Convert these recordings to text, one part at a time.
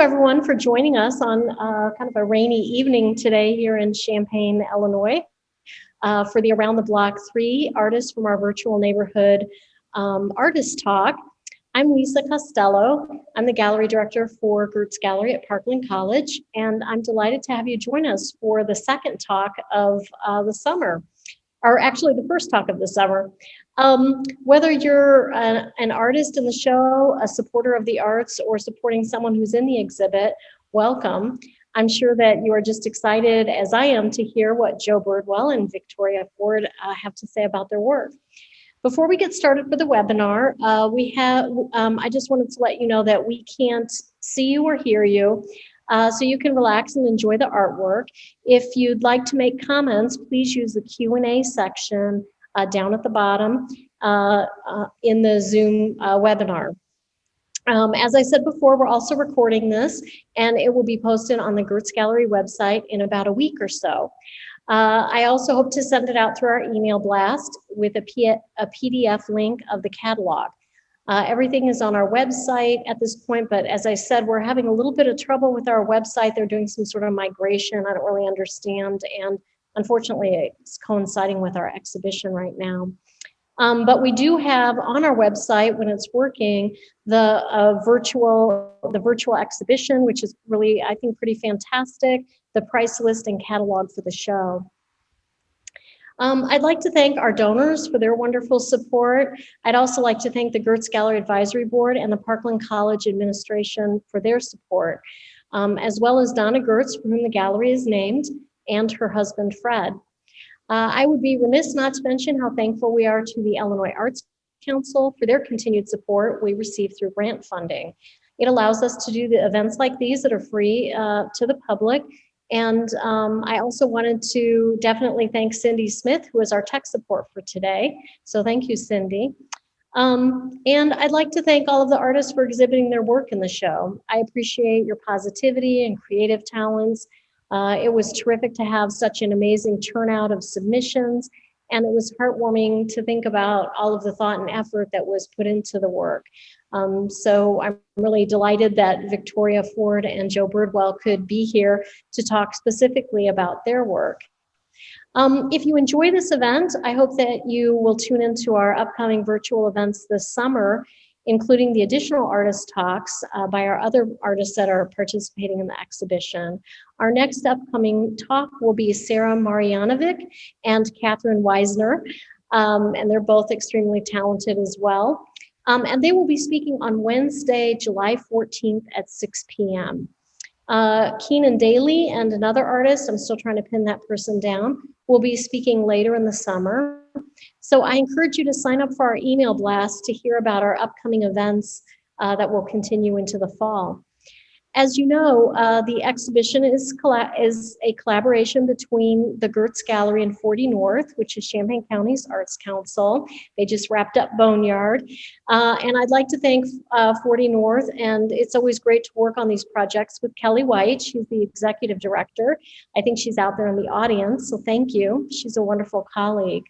everyone for joining us on kind of a rainy evening today here in Champaign, Illinois, for the Around the Block 3 Artists from Our Virtual Neighborhood Artist Talk. I'm Lisa Costello. I'm the gallery director for Gertz Gallery at Parkland College, and I'm delighted to have you join us for the second talk of the summer, or actually the first talk of the summer. Whether you're an artist in the show, a supporter of the arts, or supporting someone who's in the exhibit, welcome. I'm sure that you are just excited, as I am, to hear what Joe Birdwell and Viktoria Ford have to say about their work. Before we get started with the webinar, I just wanted to let you know that we can't see you or hear you, so you can relax and enjoy the artwork. If you'd like to make comments, please use the Q&A section down at the bottom in the Zoom webinar. As I said before, we're also recording this, and it will be posted on the Gertz Gallery website in about a week or so. I also hope to send it out through our email blast with a PDF link of the catalog. Everything is on our website at this point, but as I said, we're having a little bit of trouble with our website. They're doing some sort of migration. I don't really understand, and unfortunately, it's coinciding with our exhibition right now. But we do have on our website, when it's working, the virtual exhibition, which is really, I think, pretty fantastic, the price list and catalog for the show. I'd like to thank our donors for their wonderful support. I'd also like to thank the Gertz Gallery Advisory Board and the Parkland College Administration for their support, as well as Donna Gertz, for whom the gallery is named, and her husband, Fred. I would be remiss not to mention how thankful we are to the Illinois Arts Council for their continued support we receive through grant funding. It allows us to do the events like these that are free to the public. And I also wanted to definitely thank Cindy Smith, who is our tech support for today. So thank you, Cindy. And I'd like to thank all of the artists for exhibiting their work in the show. I appreciate your positivity and creative talents. It was terrific to have such an amazing turnout of submissions, and it was heartwarming to think about all of the thought and effort that was put into the work. So I'm really delighted that Viktoria Ford and Joe Birdwell could be here to talk specifically about their work. If you enjoy this event, I hope that you will tune into our upcoming virtual events this summer, including the additional artist talks by our other artists that are participating in the exhibition. Our next upcoming talk will be Sarah Marjanovic and Catherine Weisner, and they're both extremely talented as well. And they will be speaking on Wednesday, July 14th at 6 p.m. Keenan Daly and another artist, I'm still trying to pin that person down, will be speaking later in the summer. So I encourage you to sign up for our email blast to hear about our upcoming events that will continue into the fall. As you know, the exhibition is a collaboration between the Gertz Gallery and 40 North, which is Champaign County's Arts Council. They just wrapped up Boneyard. And I'd like to thank 40 North, and it's always great to work on these projects with Kelly White. She's the executive director. I think she's out there in the audience, so thank you. She's a wonderful colleague.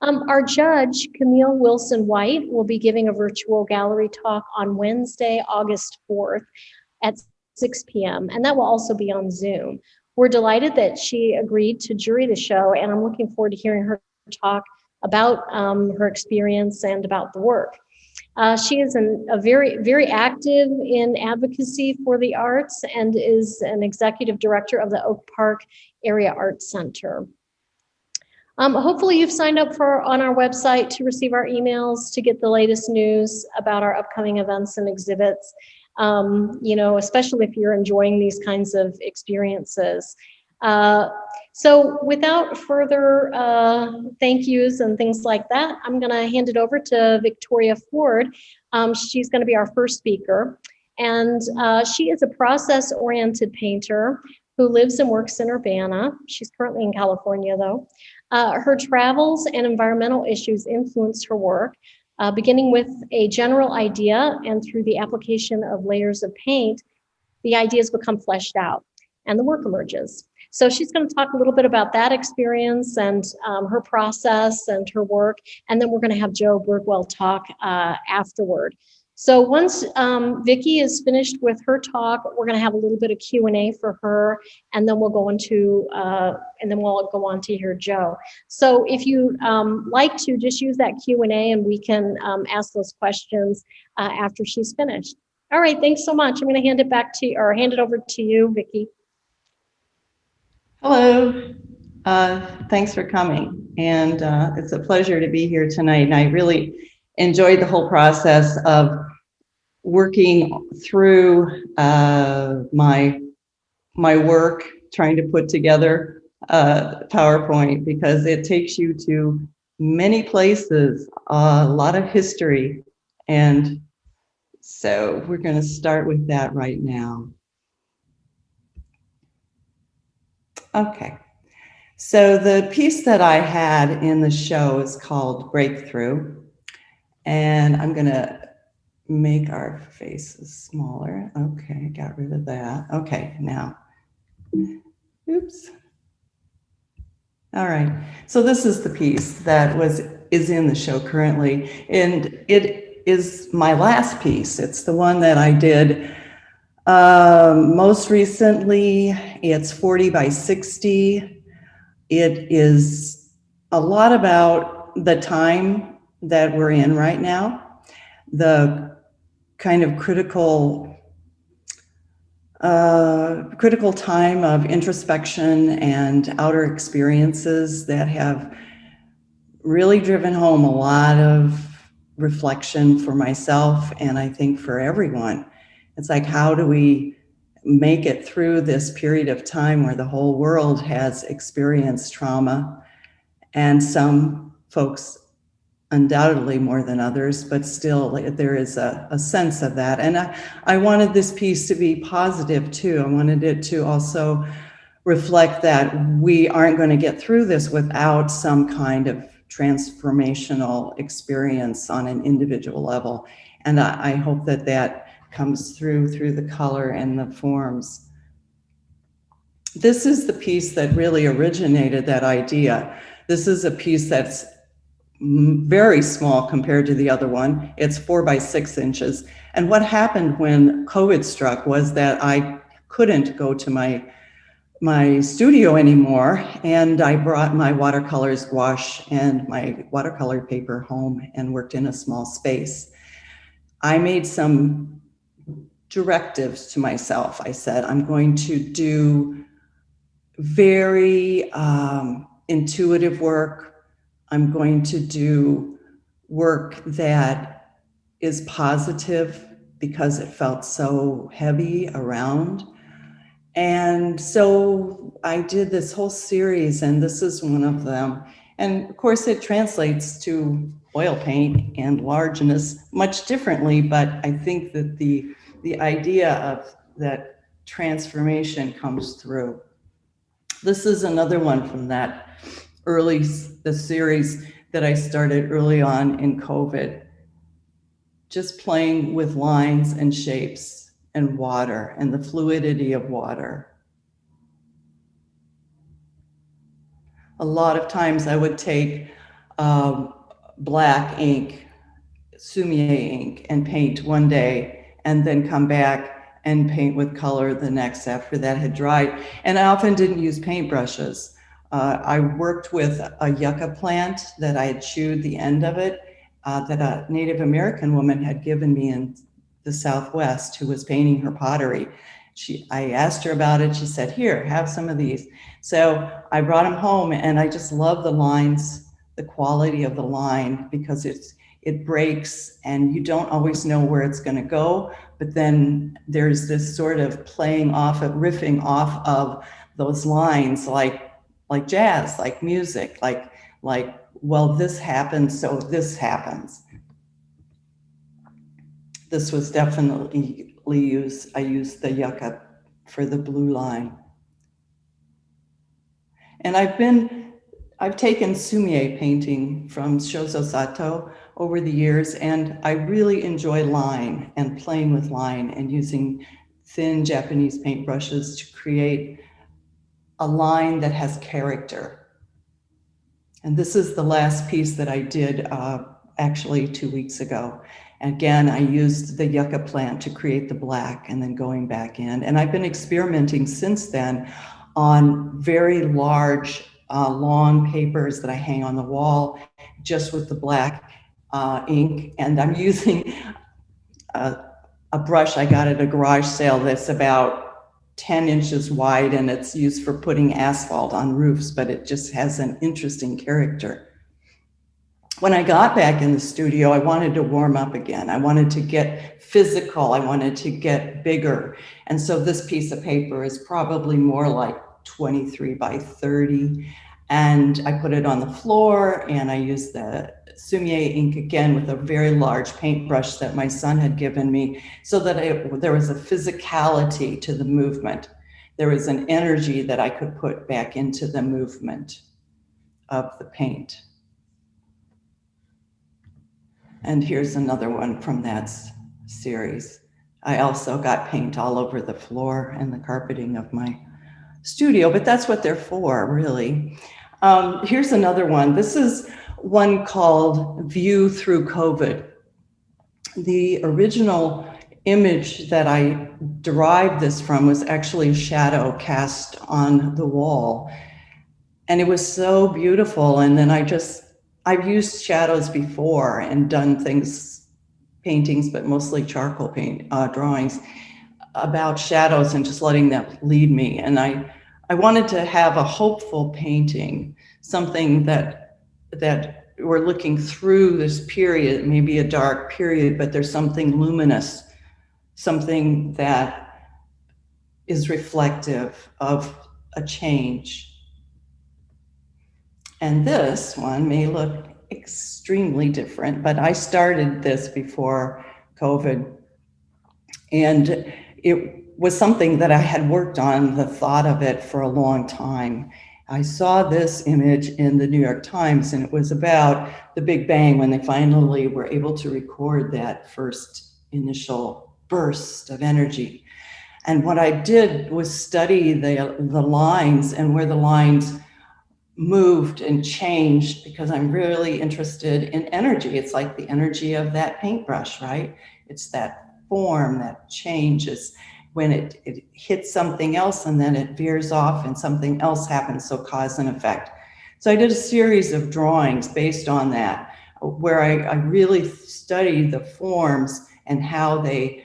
Our judge, Camille Wilson White, will be giving a virtual gallery talk on Wednesday, August 4th at 6 p.m., and that will also be on Zoom. We're delighted that she agreed to jury the show, and I'm looking forward to hearing her talk about her experience and about the work. She is very active in advocacy for the arts and is an executive director of the Oak Park Area Arts Center. Hopefully you've signed up on our website to receive our emails to get the latest news about our upcoming events and exhibits, especially if you're enjoying these kinds of experiences. So without further thank yous and things like that, I'm going to hand it over to Viktoria Ford. She's going to be our first speaker, and she is a process-oriented painter who lives and works in Urbana. She's currently in California, though. Her travels and environmental issues influence her work, beginning with a general idea, and through the application of layers of paint, the ideas become fleshed out and the work emerges. So she's going to talk a little bit about that experience and her process and her work, and then we're going to have Joe Birdwell talk afterward. So once Vicki is finished with her talk, we're going to have a little bit of Q&A for her, and then we'll go on to hear Joe. So if you like to, just use that Q&A, and we can ask those questions after she's finished. All right, thanks so much. I'm going to hand it over to you, Vicki. Hello. Thanks for coming, and it's a pleasure to be here tonight. And I really enjoyed the whole process of working through my work, trying to put together PowerPoint, because it takes you to many places, a lot of history, and so we're going to start with that right now. Okay. So the piece that I had in the show is called Breakthrough, and I'm going to make our faces smaller. Okay, got rid of that. Okay, now, oops. All right, so this is the piece that is in the show currently, and it is my last piece. It's the one that I did most recently. It's 40 by 60. It is a lot about the time that we're in right now, the kind of critical time of introspection and outer experiences that have really driven home a lot of reflection for myself, and I think for everyone. It's like, how do we make it through this period of time where the whole world has experienced trauma, and some folks undoubtedly more than others, but still there is a sense of that. And I wanted this piece to be positive too. I wanted it to also reflect that we aren't going to get through this without some kind of transformational experience on an individual level. And I hope that that comes through the color and the forms. This is the piece that really originated that idea. This is a piece that's very small compared to the other one. It's 4 by 6 inches. And what happened when COVID struck was that I couldn't go to my studio anymore, and I brought my watercolors, gouache, and my watercolor paper home and worked in a small space. I made some directives to myself. I said, I'm going to do very intuitive work. I'm going to do work that is positive because it felt so heavy around. And so I did this whole series, and this is one of them. And of course, it translates to oil paint and largeness much differently, but I think that the idea of that transformation comes through. This is another one from the series that I started early on in Covet, just playing with lines and shapes and water and the fluidity of water. A lot of times I would take black ink, Sumier ink, and paint one day and then come back and paint with color the next after that had dried. And I often didn't use paintbrushes. I worked with a yucca plant that I had chewed the end of it, that a Native American woman had given me in the Southwest, who was painting her pottery. I asked her about it. She said, here, have some of these. So I brought them home, and I just love the lines, the quality of the line, because it breaks and you don't always know where it's going to go. But then there's this sort of playing off of, riffing off of those lines, like jazz, like music, like, well, this happens, so this happens. This was definitely I used the yucca for the blue line. And I've taken Sumier painting from Shozo Sato over the years, and I really enjoy line and playing with line and using thin Japanese paintbrushes to create a line that has character. And this is the last piece that I did actually 2 weeks ago. Again, I used the yucca plant to create the black and then going back in. And I've been experimenting since then on very large, long papers that I hang on the wall just with the black ink. And I'm using a brush I got at a garage sale that's about 10 inches wide, and it's used for putting asphalt on roofs, but it just has an interesting character. When I got back in the studio, I wanted to warm up again. I wanted to get physical. I wanted to get bigger. And so this piece of paper is probably more like 23 by 30. And I put it on the floor, and I used the Sumier ink again with a very large paintbrush that my son had given me, so that there was a physicality to the movement. There was an energy that I could put back into the movement of the paint. And here's another one from that series. I also got paint all over the floor and the carpeting of my studio, but that's what they're for, really. Here's another one. This is one called View Through Covet. The original image that I derived this from was actually a shadow cast on the wall. And it was so beautiful. And then I've used shadows before and done things, paintings, but mostly charcoal paint drawings about shadows and just letting them lead me. And I wanted to have a hopeful painting, something that we're looking through this period, maybe a dark period, but there's something luminous, something that is reflective of a change. And this one may look extremely different, but I started this before COVID. And it was something that I had worked on, the thought of it, for a long time. I saw this image in the New York Times, and it was about the Big Bang, when they finally were able to record that first initial burst of energy. And what I did was study the lines and where the lines moved and changed, because I'm really interested in energy. It's like the energy of that paintbrush, right? It's that form that changes when it hits something else, and then it veers off and something else happens, so cause and effect. So I did a series of drawings based on that, where I really studied the forms and how they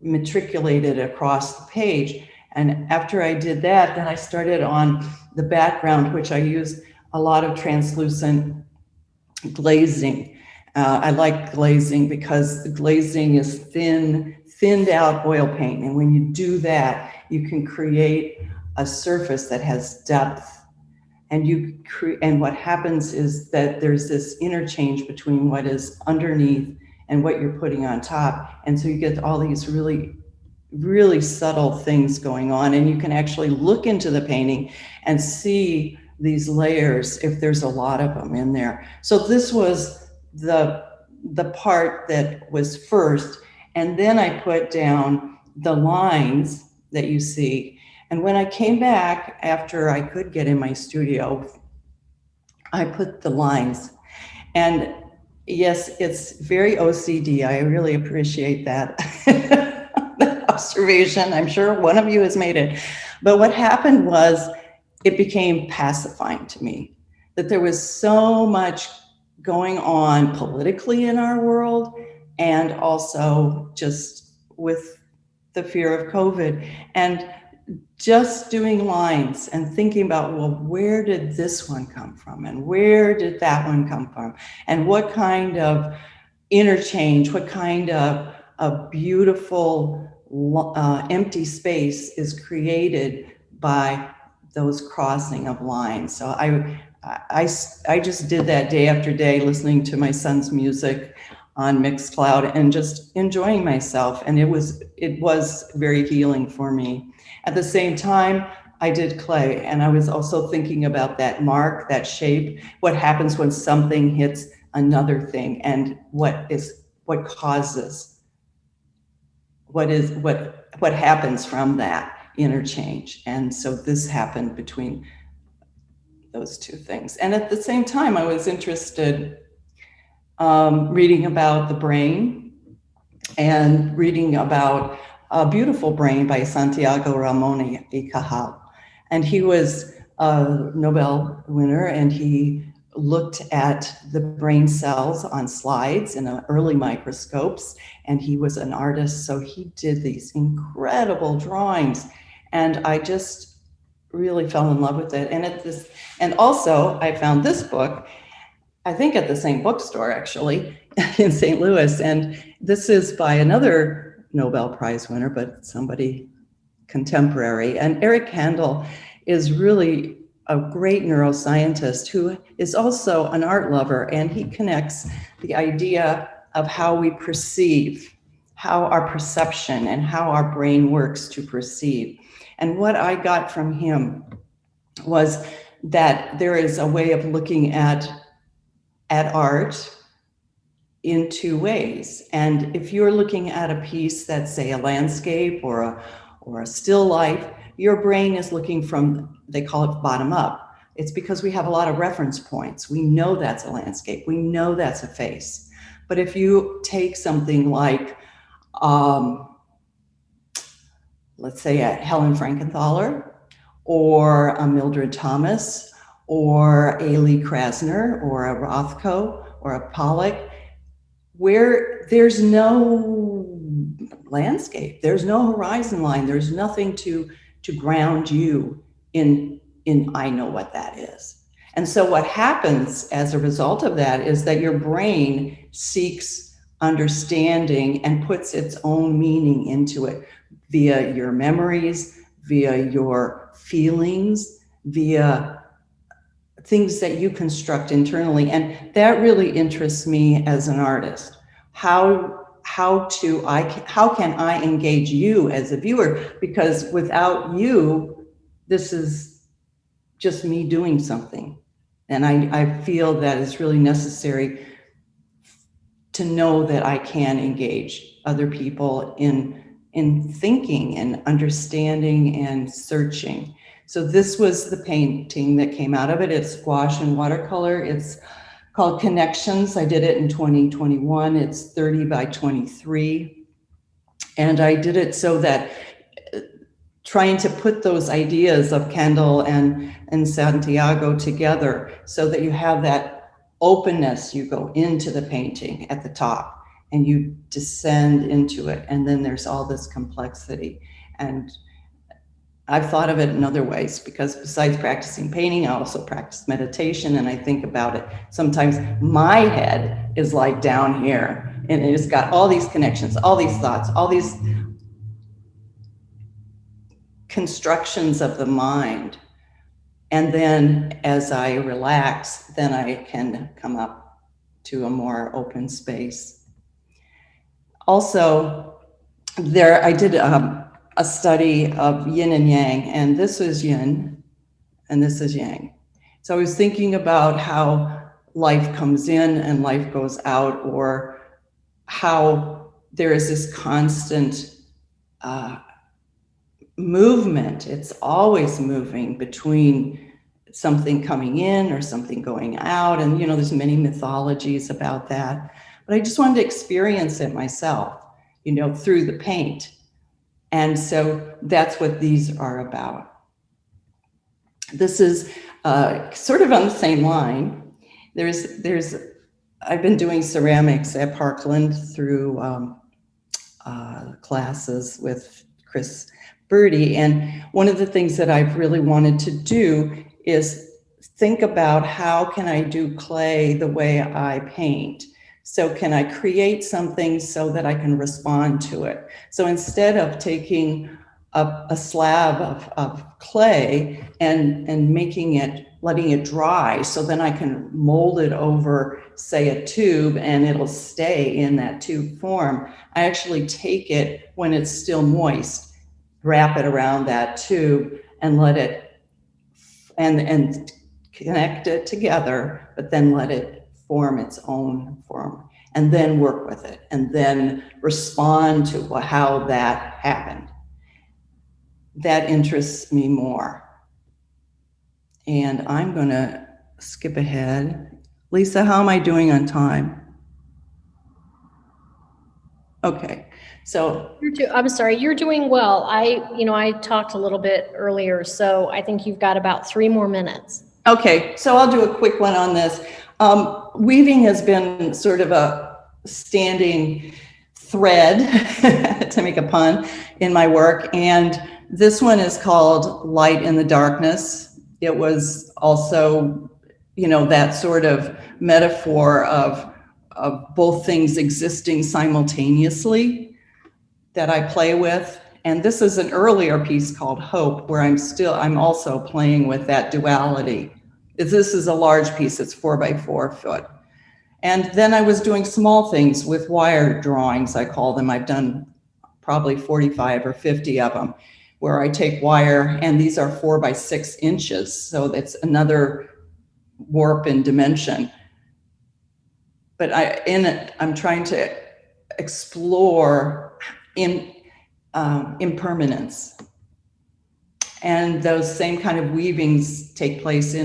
matriculated across the page. And after I did that, then I started on the background, which I use a lot of translucent glazing. I like glazing because the glazing is thinned out oil paint. And when you do that, you can create a surface that has depth. And what happens is that there's this interchange between what is underneath and what you're putting on top. And so you get all these really, really subtle things going on. And you can actually look into the painting and see these layers if there's a lot of them in there. So this was the part that was first. And then I put down the lines that you see. And when I came back, after I could get in my studio, I put the lines. And yes, it's very OCD. I really appreciate that, that observation. I'm sure one of you has made it. But what happened was it became pacifying to me, that there was so much going on politically in our world, and also just with the fear of COVID. And just doing lines and thinking about, well, where did this one come from? And where did that one come from? And what kind of interchange, what kind of a beautiful empty space is created by those crossing of lines. So I just did that day after day, listening to my son's music on Mixcloud and just enjoying myself. And it was very healing for me. At the same time, I did clay, and I was also thinking about that mark, that shape, what happens when something hits another thing, and what causes, what happens from that interchange. And so this happened between those two things. And at the same time, I was interested reading about the brain and reading about A Beautiful Brain by Santiago Ramon y Cajal. And he was a Nobel winner, and he looked at the brain cells on slides in early microscopes, and he was an artist, so he did these incredible drawings, and I just really fell in love with it. And also I found this book, I think at the same bookstore actually, in St. Louis, and this is by another Nobel Prize winner, but somebody contemporary. And Eric Kandel is really a great neuroscientist who is also an art lover, and he connects the idea of how we perceive, how our perception and how our brain works to perceive. And what I got from him was that there is a way of looking at art in two ways. And if you're looking at a piece that's, say, a landscape or a still life, your brain is looking from, they call it bottom up. It's because we have a lot of reference points. We know that's a landscape. We know that's a face. But if you take something like, let's say a Helen Frankenthaler or a Mildred Thomas or a Lee Krasner or a Rothko or a Pollock, where there's no landscape, there's no horizon line, there's nothing to ground you in I know what that is. And so what happens as a result of that is that your brain seeks understanding and puts its own meaning into it via your memories, via your feelings, via things that you construct internally. And that really interests me as an artist. How can I engage you as a viewer? Because without you, this is just me doing something. And I feel that it's really necessary to know that I can engage other people in thinking and understanding and searching. So this was the painting that came out of it. It's gouache and watercolor. It's called Connections. I did it in 2021. It's 30 by 23. And I did it so that trying to put those ideas of Kandel and Santiago together so that you have that openness. You go into the painting at the top and you descend into it. And then there's all this complexity. And I've thought of it in other ways, because besides practicing painting, I also practice meditation, and I think about it. Sometimes my head is like down here, and it's got all these connections, all these thoughts, all these constructions of the mind. And then as I relax, then I can come up to a more open space. Also, I did a study of yin and yang, and this is yin and this is yang. So I was thinking about how life comes in and life goes out, or how there is this constant movement. It's always moving between something coming in or something going out. And, there's many mythologies about that, but I just wanted to experience it myself, through the paint. And so that's what these are about. This is sort of on the same line. I've been doing ceramics at Parkland through classes with Chris Birdie. And one of the things that I've really wanted to do is think about how can I do clay the way I paint? So can I create something so that I can respond to it? So instead of taking a slab of clay and letting it dry, so then I can mold it over, say, a tube, and it'll stay in that tube form, I actually take it when it's still moist, wrap it around that tube and let it, and connect it together, but then let it form its own form, and then work with it, and then respond to how that happened. That interests me more. And I'm going to skip ahead. Lisa, how am I doing on time? Okay. So, I'm sorry, you're doing well. I talked a little bit earlier, so I think you've got about 3 more minutes. okay. So I'll do a quick one on this. Weaving has been sort of a standing thread, to make a pun, in my work. And this one is called Light in the Darkness. It was also, that sort of metaphor of both things existing simultaneously that I play with. And this is an earlier piece called Hope, where I'm also playing with that duality. This is a large piece, it's 4x4 foot. And then I was doing small things with wire drawings, I call them. I've done probably 45 or 50 of them, where I take wire, and these are 4x6 inches. So that's another warp in dimension. But in it, I'm trying to explore impermanence. And those same kind of weavings take place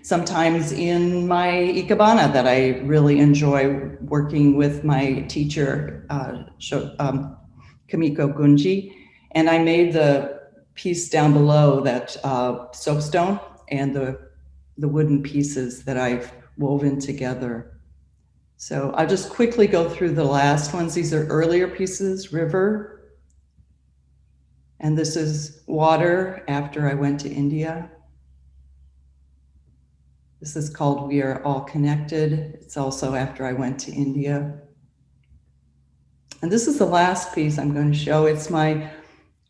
sometimes in my ikebana that I really enjoy working with my teacher, Kamiko Gunji. And I made the piece down below, that soapstone, and the wooden pieces that I've woven together. So I'll just quickly go through the last ones. These are earlier pieces, River. And this is Water, after I went to India. This is called We Are All Connected. It's also after I went to India. And this is the last piece I'm going to show. It's my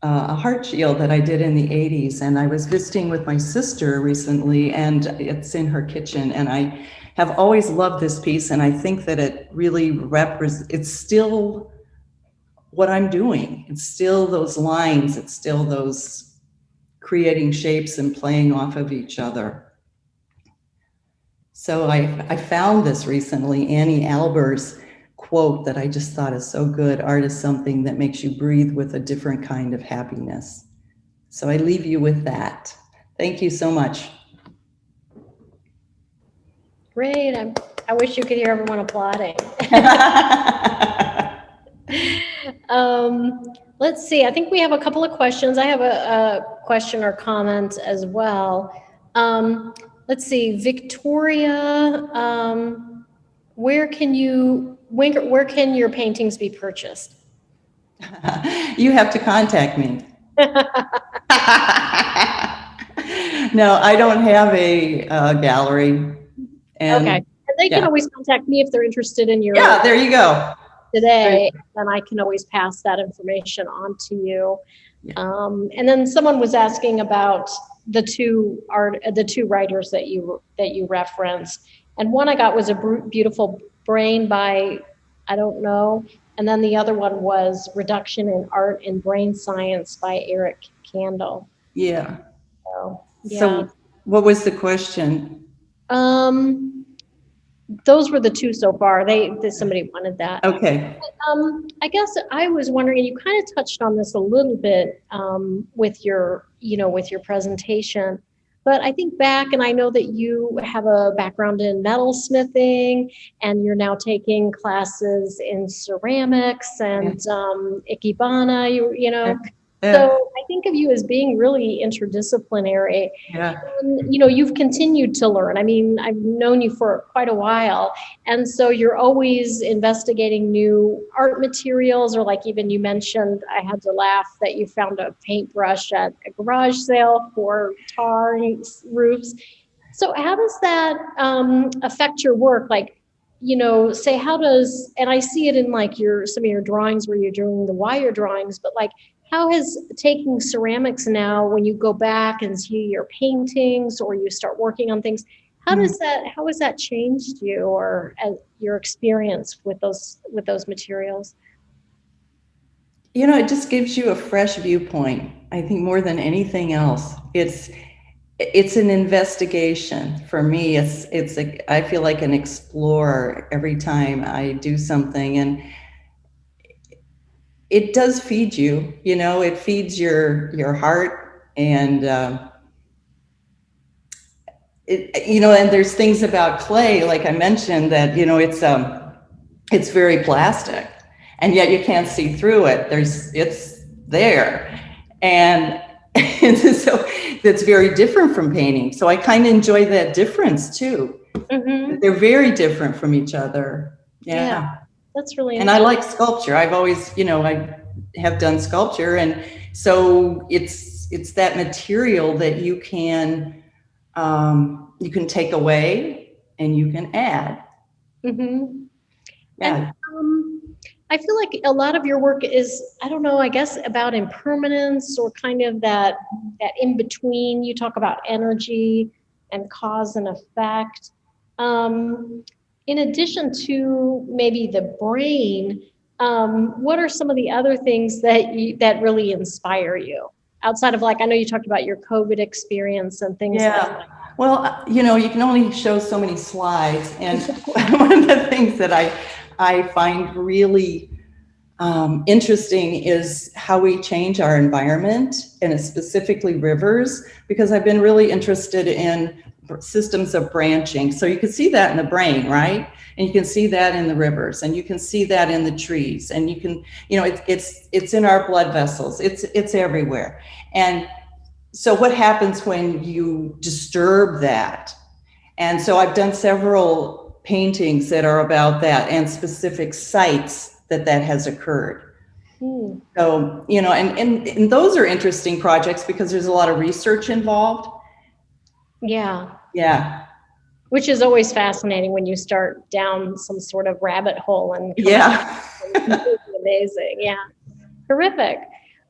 a heart shield that I did in the 80s. And I was visiting with my sister recently, and it's in her kitchen. And I have always loved this piece. And I think that it really it's still what I'm doing. It's still those lines. It's still those creating shapes and playing off of each other. So I found this recently, Annie Alber's quote that I just thought is so good. Art is something that makes you breathe with a different kind of happiness. So I leave you with that. Thank you so much. Great. I wish you could hear everyone applauding. Let's see. I think we have a couple of questions. I have a question or comment as well. Let's see, Victoria, where can your paintings be purchased? You have to contact me. No, I don't have a gallery. And, okay. And they can always contact me if they're interested in your. Yeah, there you go. Today, then I can always pass that information on to you. Yeah. And then someone was asking about the two writers that you referenced, and one I got was a beautiful brain by, I don't know, and then the other one was Reduction in Art and Brain Science by Eric Kandel. Yeah. So, yeah. So what was the question? Those were the two so far. Somebody wanted that. Okay. But, I guess I was wondering, and you kind of touched on this a little bit with your presentation, but I think back, and I know that you have a background in metalsmithing, and you're now taking classes in ceramics and ikebana. Yeah. So I think of you as being really interdisciplinary. Yeah. And, you've continued to learn. I mean, I've known you for quite a while. And so you're always investigating new art materials, or like even you mentioned, I had to laugh that you found a paintbrush at a garage sale for tar roofs. So how does that affect your work? Like, say, and I see it in like some of your drawings where you're doing the wire drawings, but like, how has taking ceramics now, when you go back and see your paintings or you start working on things, how has that changed you, or your experience with those materials? It just gives you a fresh viewpoint. I think more than anything else, it's an investigation for me. I feel like an explorer every time I do something, and it does feed you, it feeds your heart, and and there's things about clay, like I mentioned, that it's very plastic, and yet you can't see through it. It's there. And so that's very different from painting. So I kind of enjoy that difference too. They're very different from each other. Yeah. That's really And I like sculpture. I've always, I have done sculpture. And so it's that material that you can take away and you can add. Yeah. And I feel like a lot of your work is, I don't know, I guess about impermanence or kind of that in between. You talk about energy and cause and effect. In addition to maybe the brain, what are some of the other things that really inspire you? Outside of, like, I know you talked about your COVID experience and things like that. Well, you can only show so many slides. And one of the things that I find really interesting is how we change our environment, and specifically rivers, because I've been really interested in systems of branching. So you can see that in the brain, right? And you can see that in the rivers, and you can see that in the trees, and you can, it's in our blood vessels. It's everywhere. And so what happens when you disturb that? And so I've done several paintings that are about that, and specific sites that has occurred. So, and those are interesting projects because there's a lot of research involved. Yeah. Which is always fascinating when you start down some sort of rabbit hole and amazing. Yeah. Terrific.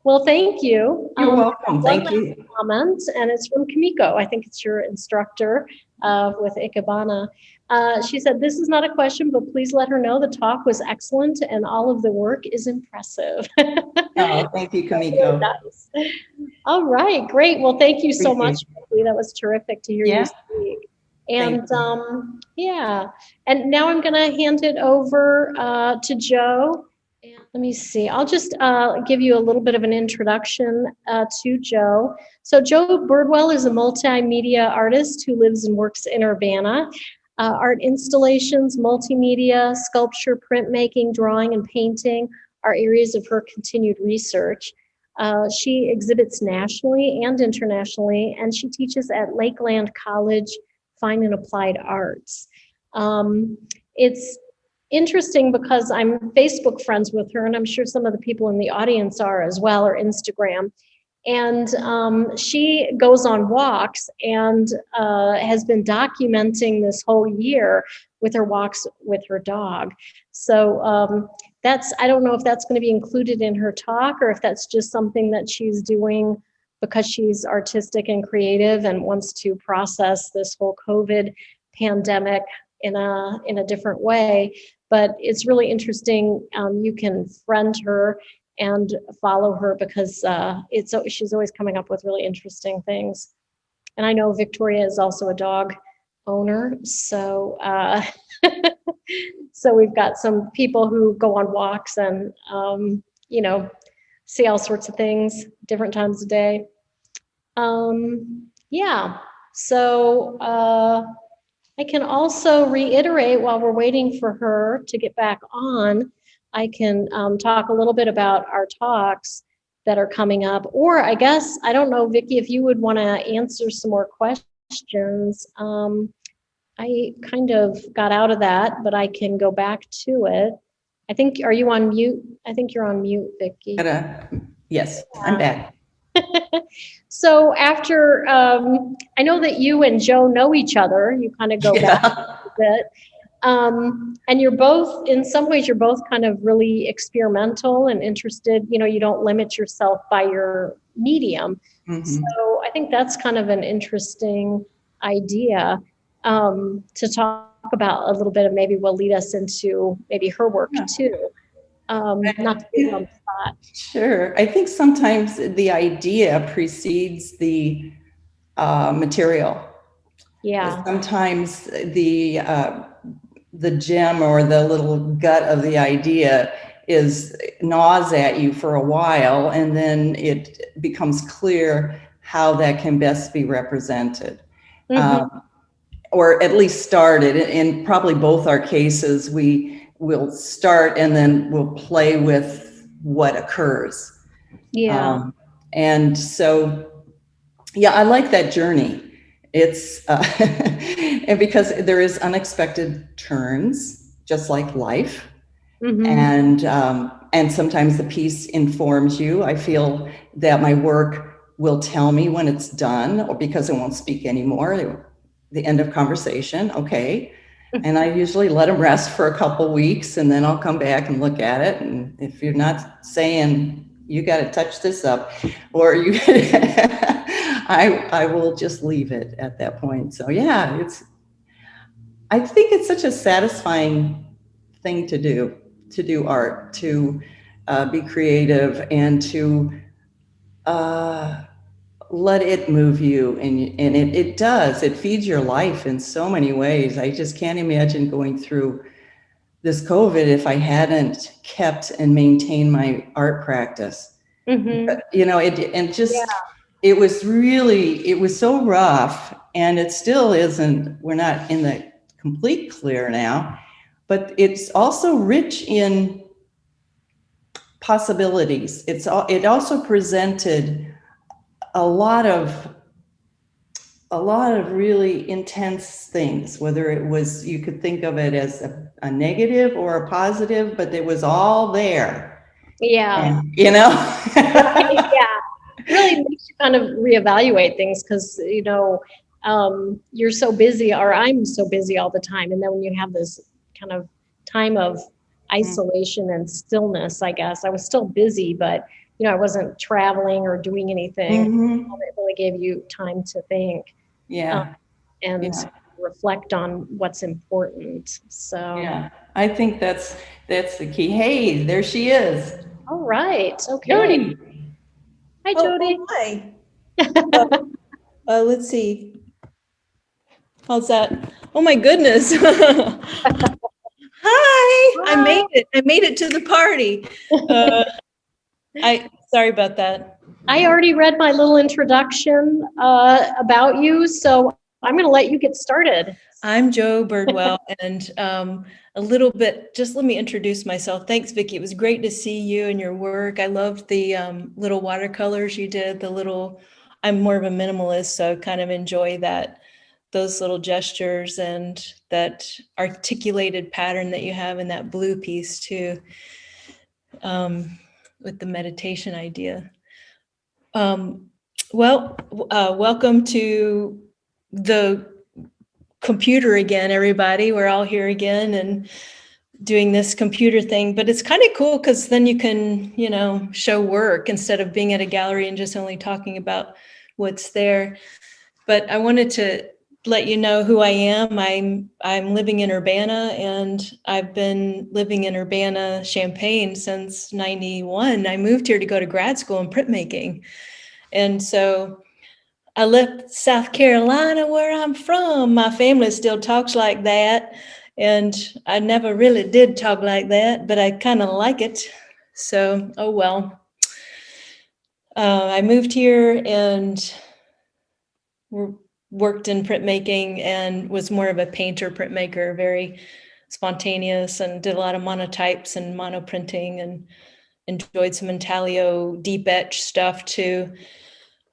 Well, thank you. You're welcome. Thank you. Comment, and it's from Kamiko. I think it's your instructor with Ikebana. She said, "This is not a question, but please let her know the talk was excellent and all of the work is impressive." Oh, thank you, Kamiko. Nice. All right, great. Well, thank you so much. That was terrific to hear you speak. And and now I'm going to hand it over to Joe. Let me see. I'll just give you a little bit of an introduction to Joe. So Joe Birdwell is a multimedia artist who lives and works in Urbana. Art installations, multimedia, sculpture, printmaking, drawing, and painting are areas of her continued research. She exhibits nationally and internationally, and she teaches at Lakeland College Fine and Applied Arts. It's interesting because I'm Facebook friends with her, and I'm sure some of the people in the audience are as well, or Instagram. And she goes on walks and has been documenting this whole year with her walks with her dog. So I don't know if that's going to be included in her talk or if that's just something that she's doing because she's artistic and creative and wants to process this whole COVID pandemic in a different way. But it's really interesting. You can friend her and follow her because she's always coming up with really interesting things. And I know Viktoria is also a dog owner, so so we've got some people who go on walks and see all sorts of things different times of day. So I can also reiterate while we're waiting for her to get back on, I can talk a little bit about our talks that are coming up, or I guess, I don't know, Vicki, if you would want to answer some more questions. I kind of got out of that, but I can go back to it. I think, are you on mute? I think you're on mute, Vicki. Yes, I'm back. So after, I know that you and Joe know each other, you kind of go back a bit. And you're both, in some ways, you're both kind of really experimental and interested, you don't limit yourself by your medium. So I think that's kind of an interesting idea to talk about a little bit, of maybe will lead us into maybe her work too. Not to be on the spot. Sure. I think sometimes the idea precedes the material. Yeah. Sometimes the gem or the little gut of the idea gnaws at you for a while, and then it becomes clear how that can best be represented. Or at least started. In probably both our cases, we we'll start and then we'll play with what occurs. Yeah. And so, yeah, I like that journey. It's, and because there is unexpected turns, just like life. Mm-hmm. And sometimes the piece informs you. I feel that my work will tell me when it's done, or because it won't speak anymore, the end of conversation. Okay. And I usually let them rest for a couple weeks, and then I'll come back and look at it. And if you're not saying you got to touch this up, or you, I will just leave it at that point. So yeah, I think it's such a satisfying thing to do art, to be creative, and to let it move you. And it does. It feeds your life in so many ways. I just can't imagine going through this COVID if I hadn't kept and maintained my art practice. Mm-hmm. You know, Yeah. it was so rough, and it still isn't, we're not in the complete clear now, but it's also rich in possibilities. It also presented a lot of really intense things, whether it was, you could think of it as a negative or a positive, but it was all there. Yeah. And, you know, Right. Yeah. Really makes you kind of reevaluate things because, you're so busy, or I'm so busy all the time. And then when you have this kind of time of isolation and stillness, I guess I was still busy, but, I wasn't traveling or doing anything. Mhm. It really gave you time to think um, Yeah, and yeah, reflect on what's important. So, yeah. I think that's the key. Hey, there she is, all right. Okay. Jody. Hi, Oh, Jody. hi. Let's see. How's that? Oh my goodness. Hi. I Hi. made it. I made it to the party. Uh, sorry about that. I already read my little introduction about you, so I'm going to let you get started. I'm Joe Birdwell, and a little bit, just let me introduce myself. Thanks, Vicki. It was great to see you and your work. I loved the little watercolors you did, I'm more of a minimalist, so I kind of enjoy those little gestures and that articulated pattern that you have in that blue piece too, with the meditation idea. Welcome to the computer again, everybody. We're all here again and doing this computer thing, but it's kind of cool because then you can, show work instead of being at a gallery and just only talking about what's there. But I wanted to let you know who I am. I'm living in Urbana, and I've been living in Urbana, Champaign since '91. I moved here to go to grad school in printmaking. And so I left South Carolina, where I'm from. My family still talks like that. And I never really did talk like that, but I kind of like it. So, oh well. I moved here and worked in printmaking and was more of a painter printmaker, very spontaneous, and did a lot of monotypes and monoprinting, and enjoyed some intaglio deep etch stuff too.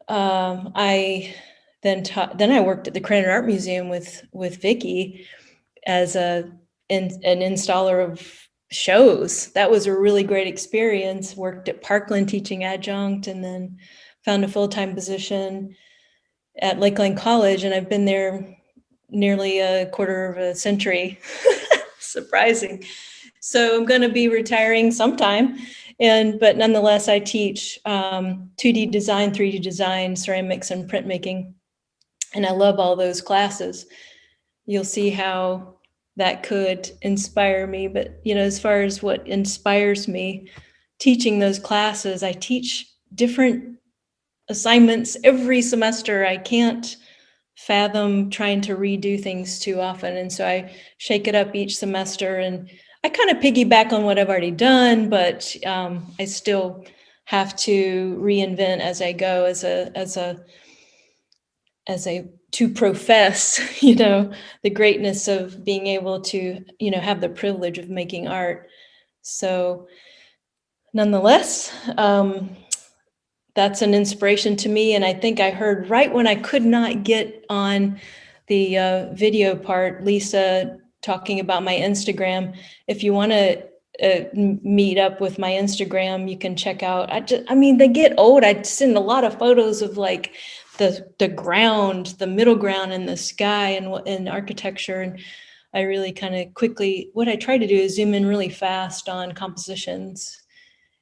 I then I worked at the Credit Art Museum with Vicki as an installer of shows. That was a really great experience. Worked at Parkland teaching adjunct, and then found a full-time position at Lakeland College, and I've been there nearly a quarter of a century. Surprising. So I'm going to be retiring sometime, but nonetheless, I teach 2D design, 3D design, ceramics, and printmaking, and I love all those classes. You'll see how that could inspire me. But as far as what inspires me, teaching those classes, I teach different assignments every semester. I can't fathom trying to redo things too often. And so I shake it up each semester, and I kind of piggyback on what I've already done, but I still have to reinvent as I go as to profess, the greatness of being able to, have the privilege of making art. So nonetheless, that's an inspiration to me. And I think I heard right when I could not get on the video part, Lisa talking about my Instagram. If you want to meet up with my Instagram, you can check out. They get old. I send a lot of photos of like the ground, the middle ground, and the sky, and architecture. And I really kind of quickly, what I try to do is zoom in really fast on compositions.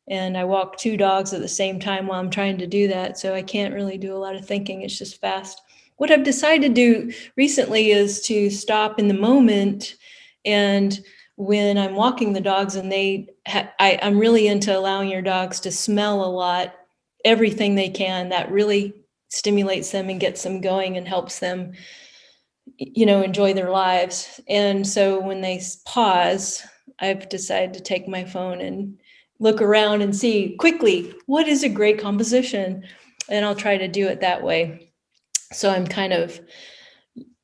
And I walk 2 dogs at the same time while I'm trying to do that. So I can't really do a lot of thinking. It's just fast. What I've decided to do recently is to stop in the moment. And when I'm walking the dogs, and I'm really into allowing your dogs to smell a lot, everything they can, that really stimulates them and gets them going and helps them, enjoy their lives. And so when they pause, I've decided to take my phone and look around and see quickly, what is a great composition? And I'll try to do it that way. So I'm kind of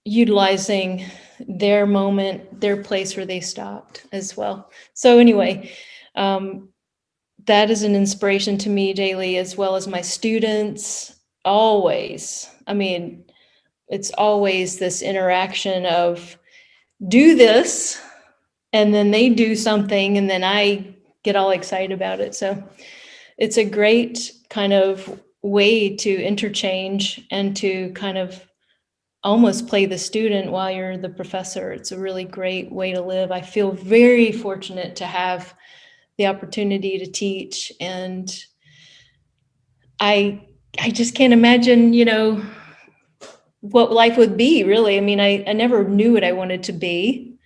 utilizing their moment, their place where they stopped as well. So anyway, that is an inspiration to me daily, as well as my students. Always. It's always this interaction of do this, and then they do something, and then I get all excited about it. So it's a great kind of way to interchange and to kind of almost play the student while you're the professor. It's a really great way to live. I feel very fortunate to have the opportunity to teach, and I just can't imagine, what life would be, really. I never knew what I wanted to be.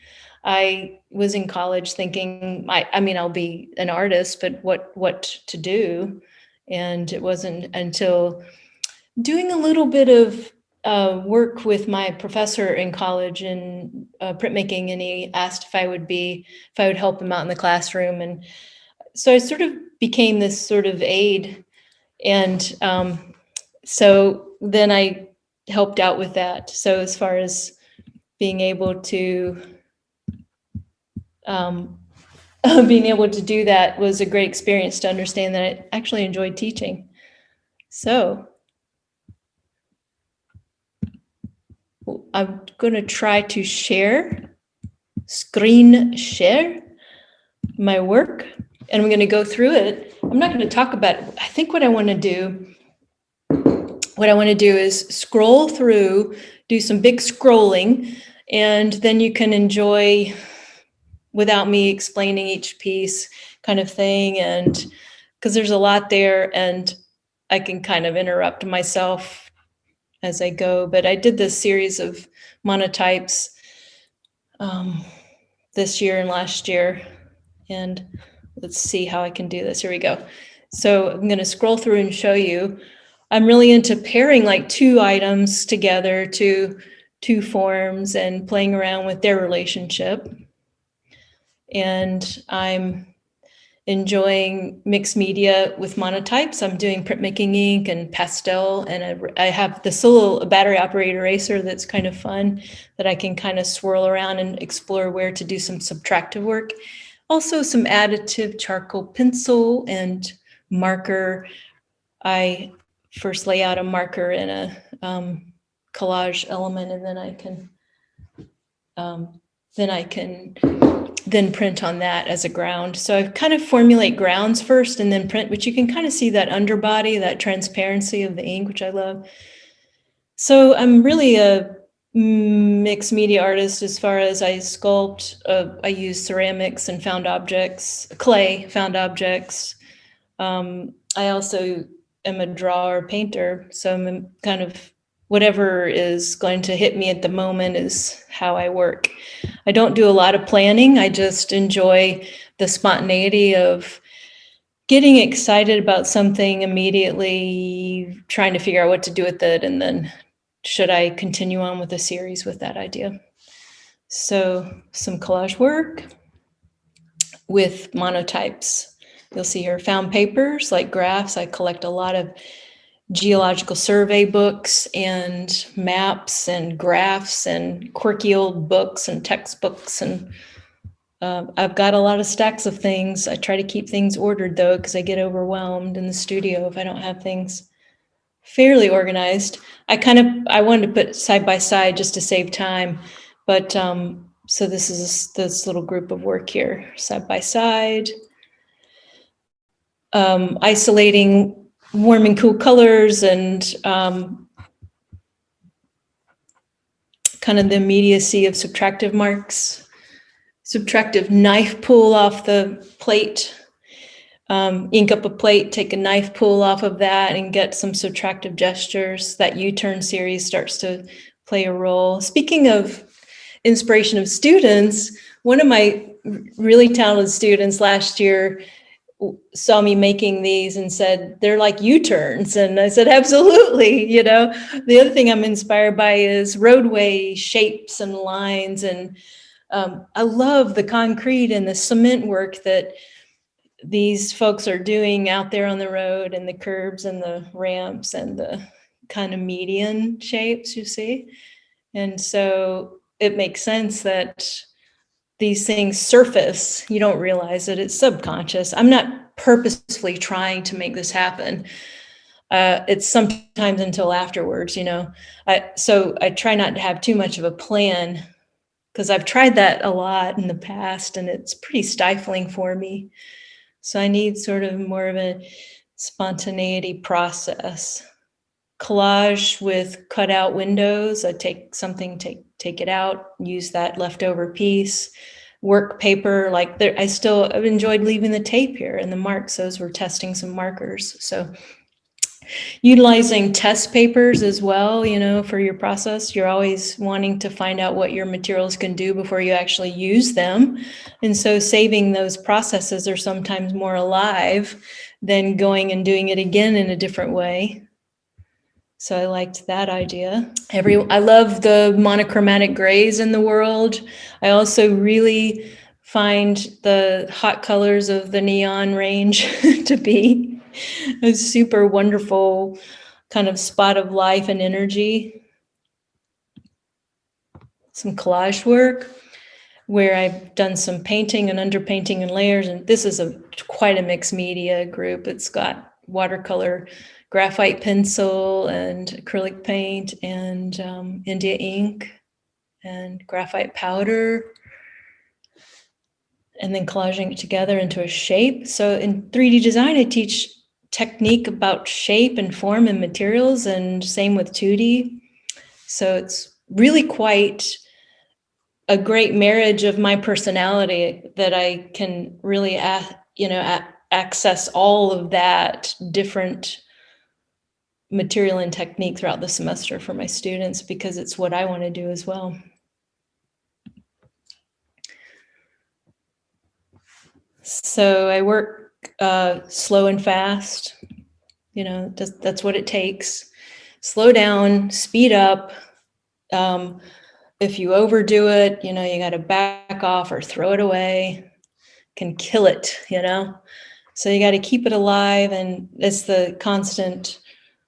I was in college thinking, I'll be an artist, but what to do? And it wasn't until doing a little bit of work with my professor in college in printmaking, and he asked if I would help him out in the classroom. And so I sort of became this sort of aide. And so then I helped out with that. So as far as being able to do that was a great experience to understand that I actually enjoyed teaching. So I'm going to try to screen share my work, and I'm going to go through it. I'm not going to talk about it. I think what I want to do is scroll through, do some big scrolling, and then you can enjoy without me explaining each piece kind of thing. And because there's a lot there, and I can kind of interrupt myself as I go. But I did this series of monotypes this year and last year. And let's see how I can do this. Here we go. So I'm going to scroll through and show you. I'm really into pairing like 2 items together to 2 forms and playing around with their relationship. And I'm enjoying mixed media with monotypes. I'm doing printmaking ink and pastel, and I have this little battery operated eraser that's kind of fun that I can kind of swirl around and explore where to do some subtractive work. Also some additive charcoal pencil and marker. I first lay out a marker in a collage element, and then I can print on that as a ground. So I kind of formulate grounds first and then print, but you can kind of see that underbody, that transparency of the ink, which I love. So I'm really a mixed media artist as far as I sculpt. I use ceramics and found objects, clay, found objects. I also am a drawer, painter. So I'm kind of whatever is going to hit me at the moment is how I work. I don't do a lot of planning. I just enjoy the spontaneity of getting excited about something immediately, trying to figure out what to do with it, and then should I continue on with a series with that idea. So some collage work with monotypes. You'll see here found papers like graphs. I collect a lot of geological survey books and maps and graphs and quirky old books and textbooks. And I've got a lot of stacks of things. I try to keep things ordered though, because I get overwhelmed in the studio if I don't have things fairly organized. I wanted to put side by side just to save time, but so this is this little group of work here, side by side, isolating warm and cool colors and kind of the immediacy of subtractive marks, subtractive knife pull off the plate. Ink up a plate, take a knife pull off of that and get some subtractive gestures. That U-turn series starts to play a role. Speaking of inspiration of students, one of my really talented students last year saw me making these and said, they're like U-turns. And I said, absolutely. You know, the other thing I'm inspired by is roadway shapes and lines. And I love the concrete and the cement work that these folks are doing out there on the road, and the curbs and the ramps and the kind of median shapes, you see. And so it makes sense that these things surface. You don't realize it. It's subconscious. I'm not purposefully trying to make this happen. It's sometimes until afterwards, you know. So I try not to have too much of a plan, because I've tried that a lot in the past and it's pretty stifling for me. So I need sort of more of a spontaneity process. Collage with cutout windows. I take something, take it out, use that leftover piece. Work paper, like there, I've enjoyed leaving the tape here and the marks. Those were testing some markers. So utilizing test papers as well, you know, for your process. You're always wanting to find out what your materials can do before you actually use them. And so saving those processes are sometimes more alive than going and doing it again in a different way. So I liked that idea. I love the monochromatic grays in the world. I also really find the hot colors of the neon range to be a super wonderful kind of spot of life and energy. Some collage work where I've done some painting and underpainting and layers. And this is quite a mixed media group. It's got watercolor, graphite pencil and acrylic paint and India ink and graphite powder, and then collaging it together into a shape. So in 3D design, I teach technique about shape and form and materials, and same with 2D. So it's really quite a great marriage of my personality that I can really, access all of that different material and technique throughout the semester for my students, because it's what I want to do as well. So I work slow and fast, you know, that's what it takes. Slow down, speed up. If you overdo it, you know, you got to back off or throw it away, can kill it, you know. So you got to keep it alive, and it's the constant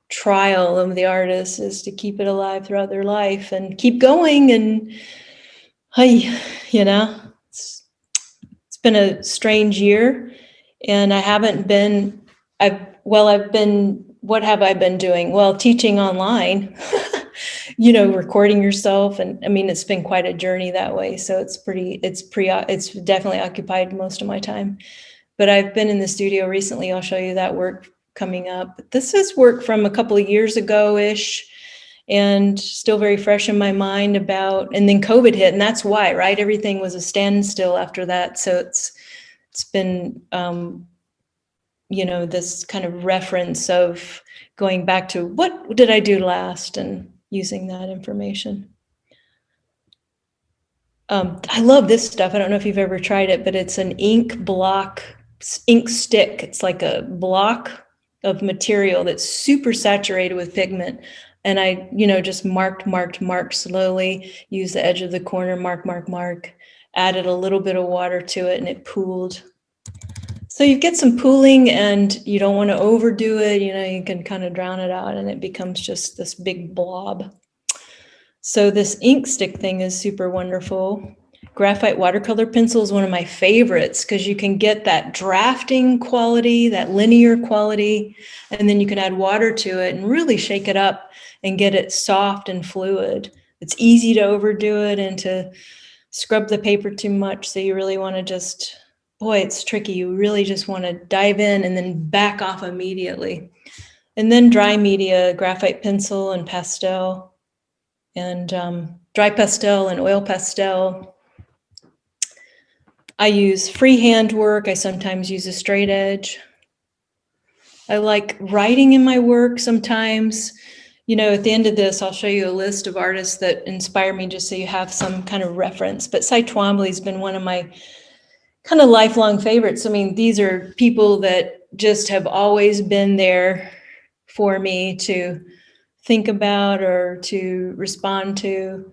trial of the artist, is to keep it alive throughout their life and keep going. And you know, it's been a strange year, and what have I been doing? Well, teaching online, you know, recording yourself. And I mean, it's been quite a journey that way. So it's definitely occupied most of my time, but I've been in the studio recently. I'll show you that work coming up. But this is work from a couple of years ago-ish, and still very fresh in my mind and then COVID hit, and that's why, right? Everything was a standstill after that. So it's been, you know, this kind of reference of going back to what did I do last and using that information. I love this stuff. I don't know if you've ever tried it, but it's an ink stick. It's like a block of material that's super saturated with pigment. And I, you know, just marked slowly, use the edge of the corner, mark, added a little bit of water to it, and it pooled. So you get some pooling and you don't want to overdo it. You know, you can kind of drown it out and it becomes just this big blob. So this ink stick thing is super wonderful. Graphite watercolor pencil is one of my favorites because you can get that drafting quality, that linear quality, and then you can add water to it and really shake it up and get it soft and fluid. It's easy to overdo it and to scrub the paper too much. So you really want to just, boy, it's tricky. You really just want to dive in and then back off immediately. And then dry media, graphite pencil and pastel, and dry pastel and oil pastel. I use freehand work. I sometimes use a straight edge. I like writing in my work sometimes. You know, at the end of this, I'll show you a list of artists that inspire me just so you have some kind of reference. But Cy Twombly's been one of my kind of lifelong favorites. I mean, these are people that just have always been there for me to think about or to respond to.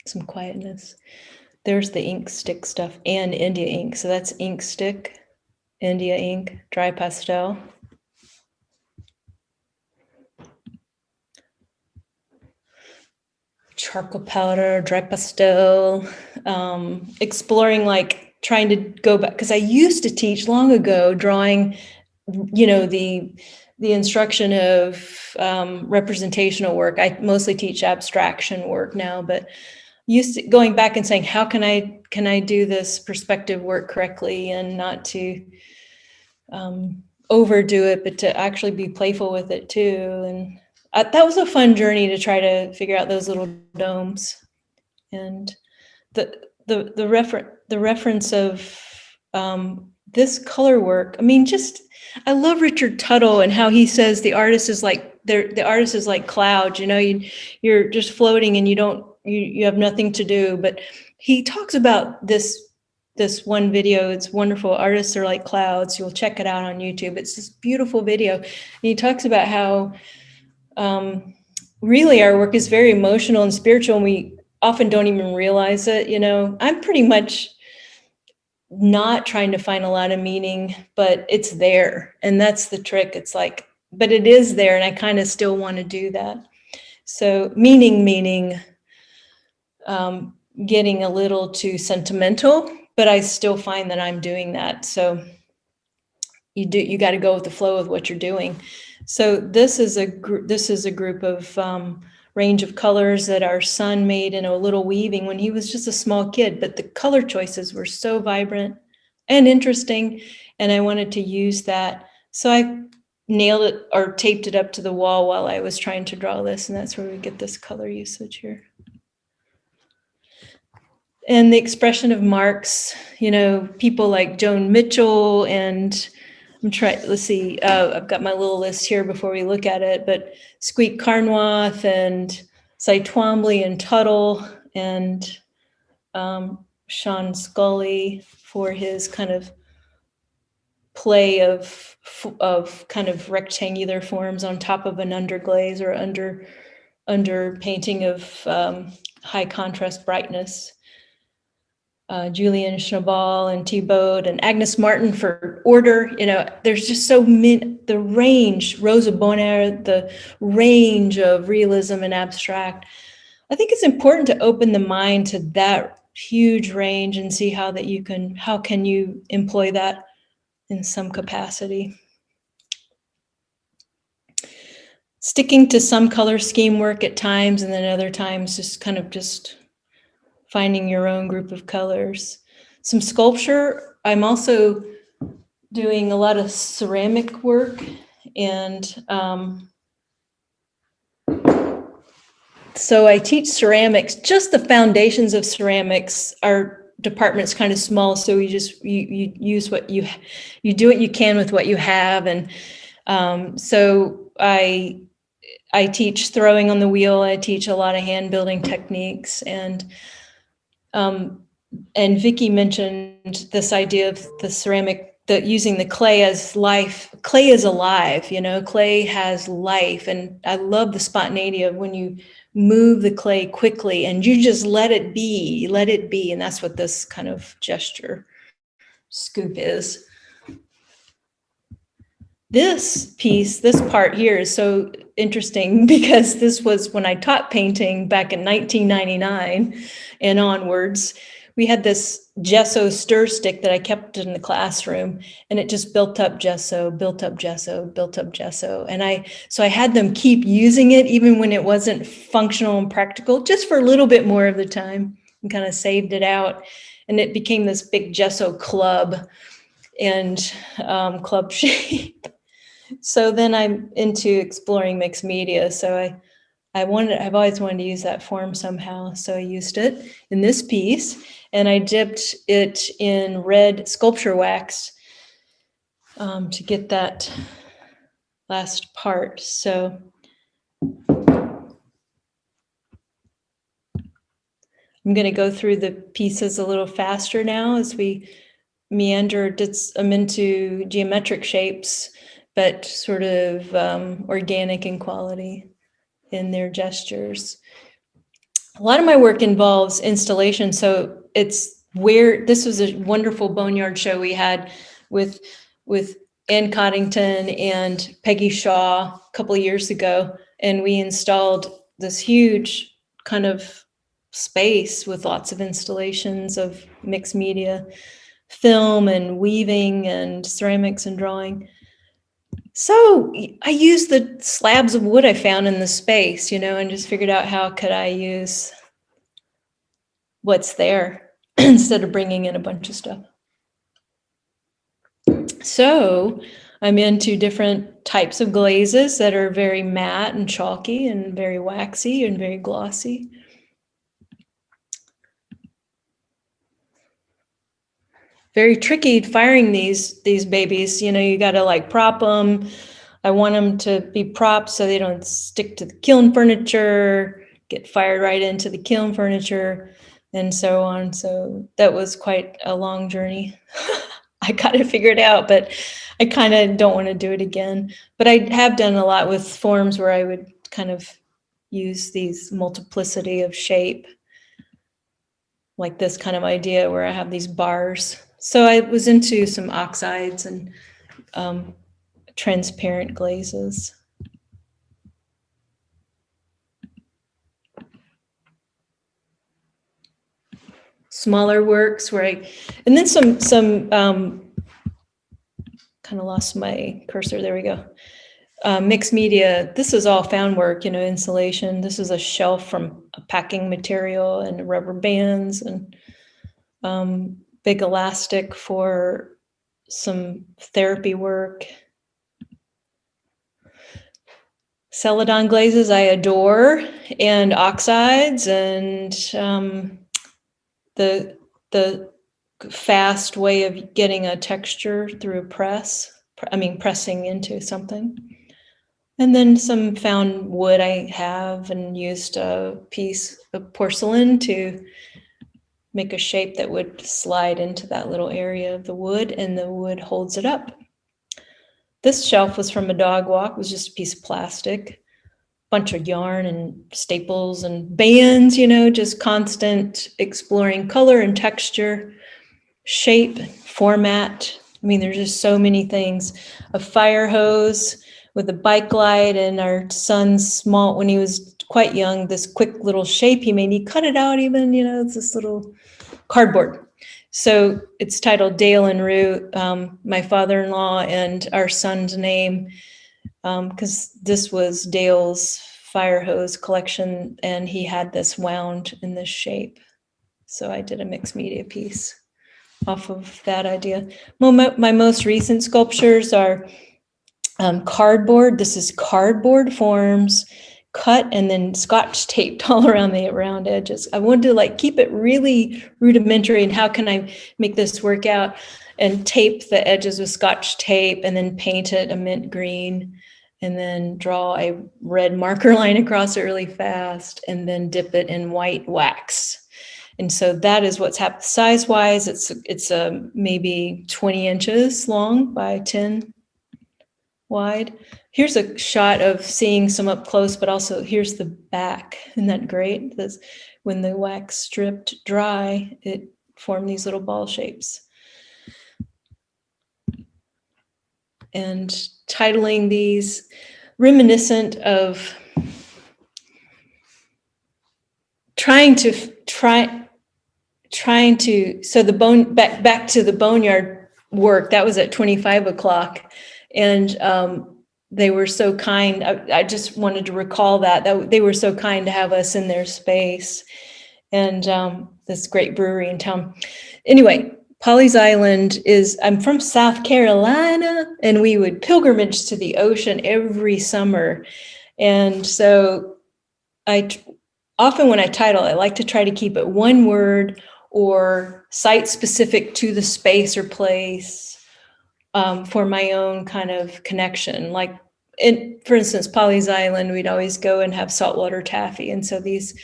Some quietness. There's the ink stick stuff and India ink. So that's ink stick, India ink, dry pastel. Charcoal powder, dry pastel, exploring, like trying to go back, because I used to teach long ago drawing, you know, the instruction of representational work. I mostly teach abstraction work now, but used to going back and saying, how can I do this perspective work correctly and not to overdo it, but to actually be playful with it too. And that was a fun journey to try to figure out those little domes. And the reference of this color work. I mean, just I love Richard Tuttle and how he says the artist is like clouds. You know, you're just floating and you have nothing to do. But he talks about this one video. It's wonderful. Artists are like clouds. You'll check it out on YouTube. It's this beautiful video. And he talks about how really our work is very emotional and spiritual, and we often don't even realize it. You know, I'm pretty much not trying to find a lot of meaning, but it's there. And that's the trick. It's like, but it is there. And I kind of still want to do that. So meaning, getting a little too sentimental, but I still find that I'm doing that. So you got to go with the flow of what you're doing. So this is a group of range of colors that our son made in a little weaving when he was just a small kid, but the color choices were so vibrant and interesting, and I wanted to use that. So I nailed it or taped it up to the wall while I was trying to draw this, and that's where we get this color usage here. And the expression of marks, you know, people like Joan Mitchell, and let's see, I've got my little list here before we look at it, but Squeak Carnwath and Cy Twombly and Tuttle and Sean Scully for his kind of play of kind of rectangular forms on top of an underglaze or under painting of high contrast brightness. Julian Schnabel and Thibault and Agnes Martin for order. You know, there's just so many, the range, Rosa Bonheur, the range of realism and abstract. I think it's important to open the mind to that huge range and see how can you employ that in some capacity. Sticking to some color scheme work at times, and then other times just finding your own group of colors. Some sculpture. I'm also doing a lot of ceramic work, and so I teach ceramics, just the foundations of ceramics. Our department's kind of small, so you use what you do what you can with what you have. And so I teach throwing on the wheel. I teach a lot of hand building techniques, and Vicki mentioned this idea of the using the clay as life. Clay is alive, you know, clay has life. And I love the spontaneity of when you move the clay quickly and you just let it be. And that's what this kind of gesture scoop is. This piece, this part here is so interesting because this was when I taught painting back in 1999 and onwards. We had this gesso stir stick that I kept in the classroom, and it just built up gesso, built up gesso, built up gesso. And so I had them keep using it even when it wasn't functional and practical, just for a little bit more of the time, and kind of saved it out. And it became this big gesso club and club shape. So then I'm into exploring mixed media. So I've always wanted to use that form somehow. So I used it in this piece, and I dipped it in red sculpture wax to get that last part. So I'm going to go through the pieces a little faster now as we meander. I'm into geometric shapes, but sort of organic in quality in their gestures. A lot of my work involves installation. So this was a wonderful boneyard show we had with Ann Coddington and Peggy Shaw a couple of years ago. And we installed this huge kind of space with lots of installations of mixed media, film and weaving and ceramics and drawing. So I used the slabs of wood I found in the space, you know, and just figured out how could I use what's there instead of bringing in a bunch of stuff. So I'm into different types of glazes that are very matte and chalky and very waxy and very glossy. Very tricky firing these babies. You know, you got to like prop them. I want them to be propped so they don't stick to the kiln furniture, get fired right into the kiln furniture, and so on. So that was quite a long journey. I got it figured out, but I kind of don't want to do it again. But I have done a lot with forms where I would kind of use these multiplicity of shape, like this kind of idea where I have these bars. So I was into some oxides and transparent glazes. Smaller works and then some kind of lost my cursor. There we go. Mixed media. This is all found work, you know, insulation. This is a shelf from a packing material and rubber bands and big elastic for some therapy work. Celadon glazes I adore, and oxides, and the fast way of getting a texture through a pressing into something. And then some found wood I have, and used a piece of porcelain to make a shape that would slide into that little area of the wood, and the wood holds it up. This shelf was from a dog walk. It was just a piece of plastic, bunch of yarn and staples and bands, you know, just constant exploring color and texture, shape, format. I mean, there's just so many things. A fire hose with a bike light, and our son's when he was quite young, this quick little shape he made. He cut it out even, you know, it's this little cardboard. So it's titled Dale and Rue, my father-in-law and our son's name, because this was Dale's fire hose collection, and he had this wound in this shape. So I did a mixed media piece off of that idea. Well, my most recent sculptures are cardboard. This is cardboard forms cut and then scotch taped all around the round edges. I wanted to like keep it really rudimentary, and how can I make this work out, and tape the edges with scotch tape, and then paint it a mint green, and then draw a red marker line across it really fast, and then dip it in white wax And so that is what's happened. Size-wise, it's maybe 20 inches long by 10 wide. Here's a shot of seeing some up close, but also here's the back. Isn't that great? When the wax stripped dry, it formed these little ball shapes. And titling these reminiscent of trying to so the back to the boneyard work, that was at 25 o'clock. And they were so kind. I just wanted to recall that they were so kind to have us in their space, and this great brewery in town. Anyway, Polly's Island I'm from South Carolina, and we would pilgrimage to the ocean every summer. And so often when I title, I like to try to keep it one word or site specific to the space or place. For my own kind of connection. Like, for instance, Polly's Island, we'd always go and have saltwater taffy. And so these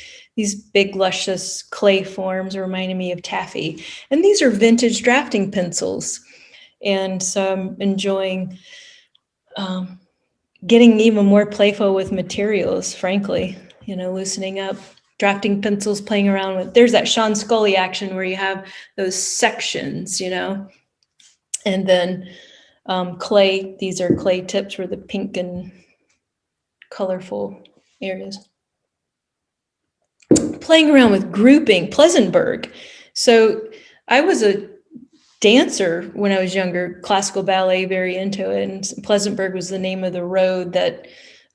big, luscious clay forms reminded me of taffy. And these are vintage drafting pencils. And so I'm enjoying getting even more playful with materials, frankly, loosening up. Drafting pencils, playing around with, there's that Sean Scully action where you have those sections, and then clay, these are clay tips for the pink and colorful areas. Playing around with grouping, Pleasantburg. So I was a dancer when I was younger, classical ballet, very into it. And Pleasantburg was the name of the road that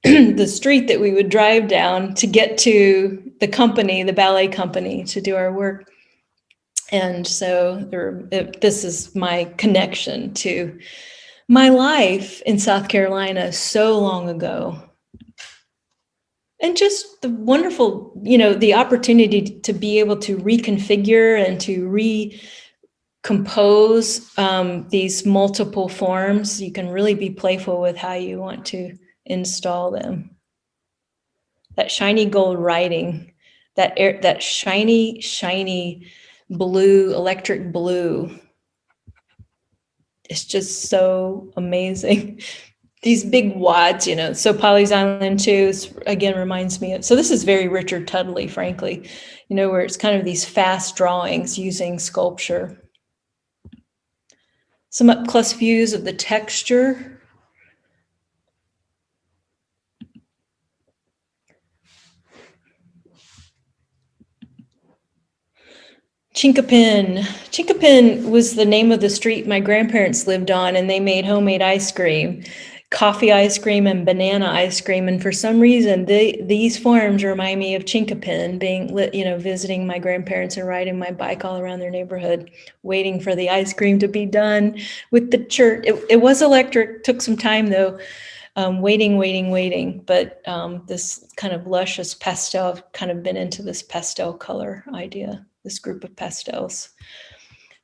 the street that we would drive down to get to the company, the ballet company, to do our work. And so this is my connection to my life in South Carolina so long ago. And just the wonderful, the opportunity to be able to reconfigure and to recompose these multiple forms. You can really be playful with how you want to install them. That shiny gold writing, that shiny blue, electric blue. It's just so amazing. These big wads, so Polly's Island too, again, reminds me of, so this is very Richard Tudley, frankly, where it's kind of these fast drawings using sculpture. Some up close views of the texture. Chinkapin. Chinkapin was the name of the street my grandparents lived on, and they made homemade ice cream, coffee ice cream and banana ice cream. And for some reason, these forms remind me of Chinkapin, being, visiting my grandparents and riding my bike all around their neighborhood, waiting for the ice cream to be done with the church. It was electric, took some time though, waiting. But this kind of luscious pastel, I've kind of been into this pastel color idea. This group of pastels.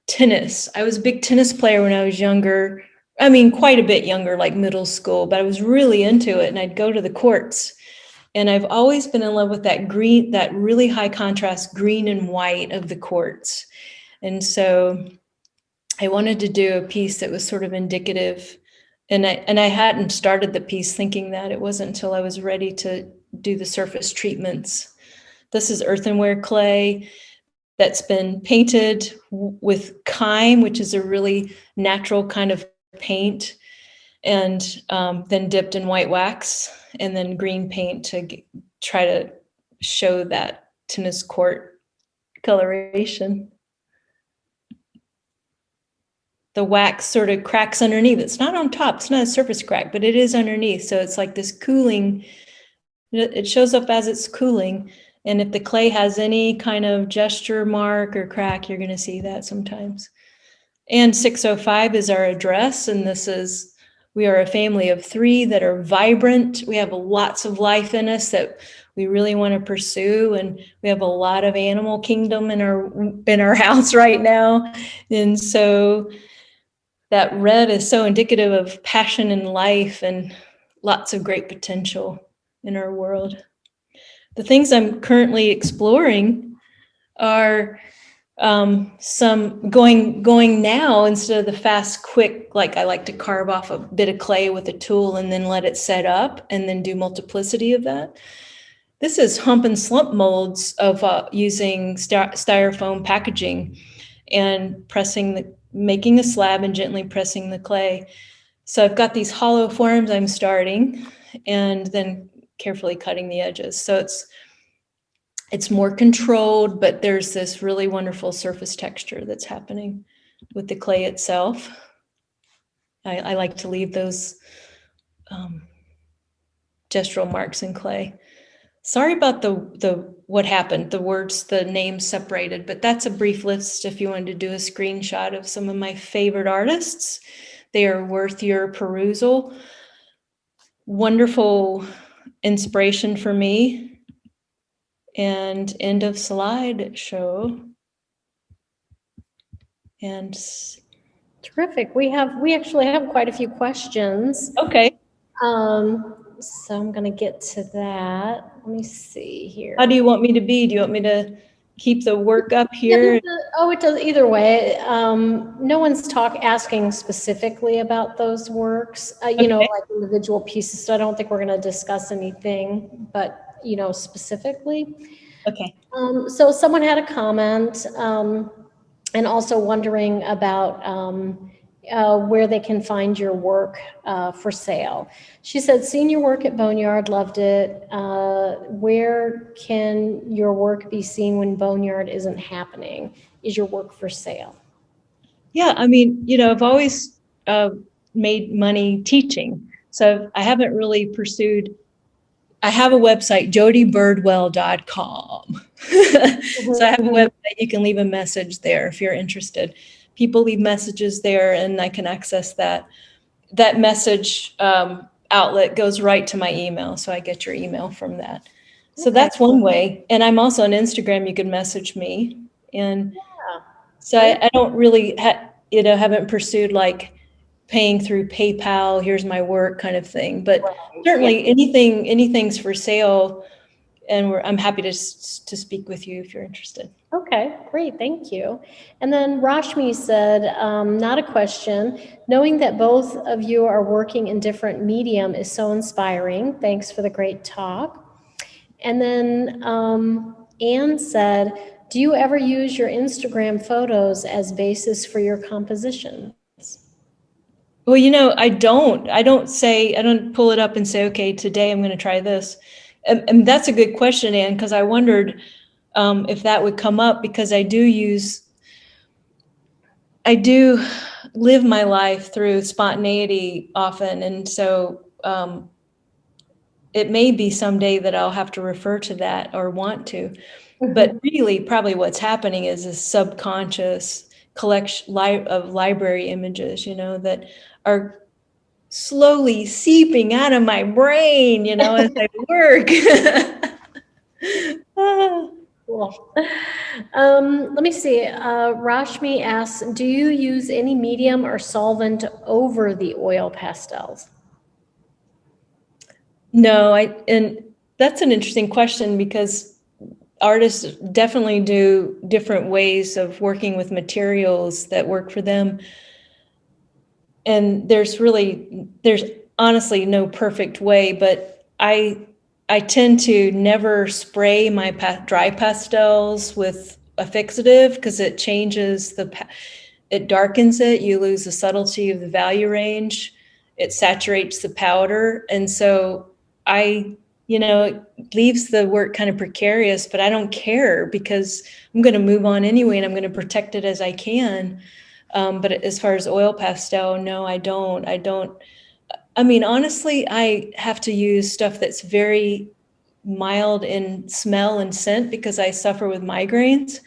Tennis. I was a big tennis player when I was younger. I mean, quite a bit younger, like middle school, but I was really into it, and I'd go to the courts. And I've always been in love with that green, that really high contrast green and white of the courts. And so I wanted to do a piece that was sort of indicative. And I hadn't started the piece thinking that. It wasn't until I was ready to do the surface treatments. This is earthenware clay that's been painted with chyme, which is a really natural kind of paint, and then dipped in white wax, and then green paint to try to show that tennis court coloration. The wax sort of cracks underneath. It's not on top, it's not a surface crack, but it is underneath. So it's like this cooling, it shows up as it's cooling. And if the clay has any kind of gesture mark or crack, you're going to see that sometimes. And 605 is our address. And we are a family of 3 that are vibrant. We have lots of life in us that we really want to pursue. And we have a lot of animal kingdom in our house right now. And so that red is so indicative of passion and life and lots of great potential in our world. The things I'm currently exploring, are some going now, instead of the fast, quick, like I like to carve off a bit of clay with a tool and then let it set up and then do multiplicity of that. This is hump and slump molds of using styrofoam packaging and making a slab and gently pressing the clay. So I've got these hollow forms I'm starting and then carefully cutting the edges. So it's more controlled, but there's this really wonderful surface texture that's happening with the clay itself. I like to leave those gestural marks in clay. Sorry about the what happened, the names separated, but that's a brief list if you wanted to do a screenshot of some of my favorite artists. They are worth your perusal. Wonderful inspiration for me. And end of slideshow. And terrific. We actually have quite a few questions. Okay. So I'm going to get to that. Let me see here. How do you want me to be? Do you want me to keep the work up here? Yeah, it does either way. No one's asking specifically about those works, Okay. Like individual pieces. So I don't think we're going to discuss anything, but, specifically. Okay. So someone had a comment, and also wondering about where they can find your work for sale. She said, seen your work at Boneyard, loved it. Where can your work be seen when Boneyard isn't happening? Is your work for sale? Yeah, I mean, I've always made money teaching. So I haven't really pursued. I have a website, jodybirdwell.com. So I have a website, you can leave a message there if you're interested. People leave messages there and I can access that. That message outlet goes right to my email. So I get your email from that. So that's one way. And I'm also on Instagram. You can message me. And so I don't really, haven't pursued like paying through PayPal, here's my work kind of thing. But certainly anything's for sale. And I'm happy to speak with you if you're interested. Okay, great, thank you. And then Rashmi said, not a question, knowing that both of you are working in different medium is so inspiring. Thanks for the great talk. And then Anne said, do you ever use your Instagram photos as basis for your compositions? Well, I don't pull it up and say, okay, today I'm going to try this. And that's a good question, Anne, because I wondered if that would come up, because I do live my life through spontaneity often. And so it may be someday that I'll have to refer to that or want to. But really, probably what's happening is a subconscious collection of library images, that are slowly seeping out of my brain, as I work. Cool. Let me see. Rashmi asks, do you use any medium or solvent over the oil pastels? No, and that's an interesting question, because artists definitely do different ways of working with materials that work for them. And there's honestly no perfect way, but I tend to never spray my dry pastels with a fixative, because it changes it darkens it. You lose the subtlety of the value range. It saturates the powder. And so it leaves the work kind of precarious, but I don't care, because I'm going to move on anyway, and I'm going to protect it as I can. But as far as oil pastel, no, I don't. I mean, honestly, I have to use stuff that's very mild in smell and scent, because I suffer with migraines.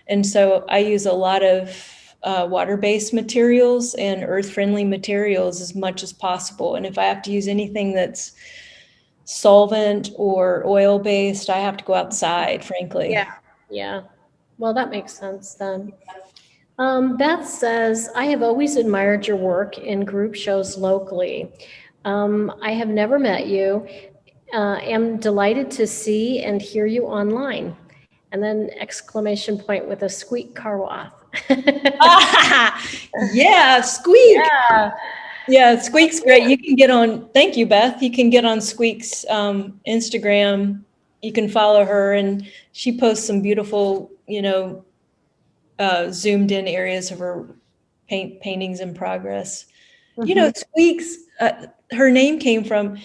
And so I use a lot of water-based materials and earth-friendly materials as much as possible. And if I have to use anything that's solvent or oil-based, I have to go outside, frankly. Yeah. Well, that makes sense then. Beth says, I have always admired your work in group shows locally. I have never met you. Am delighted to see and hear you online. and then exclamation point with a squeak car wash. Yeah, Squeak. Yeah. Yeah, Squeak's great. You can get on, thank you, Beth. You can get on Squeak's Instagram. You can follow her, and she posts some beautiful, zoomed in areas of her paintings in progress. Squeak's, her name came from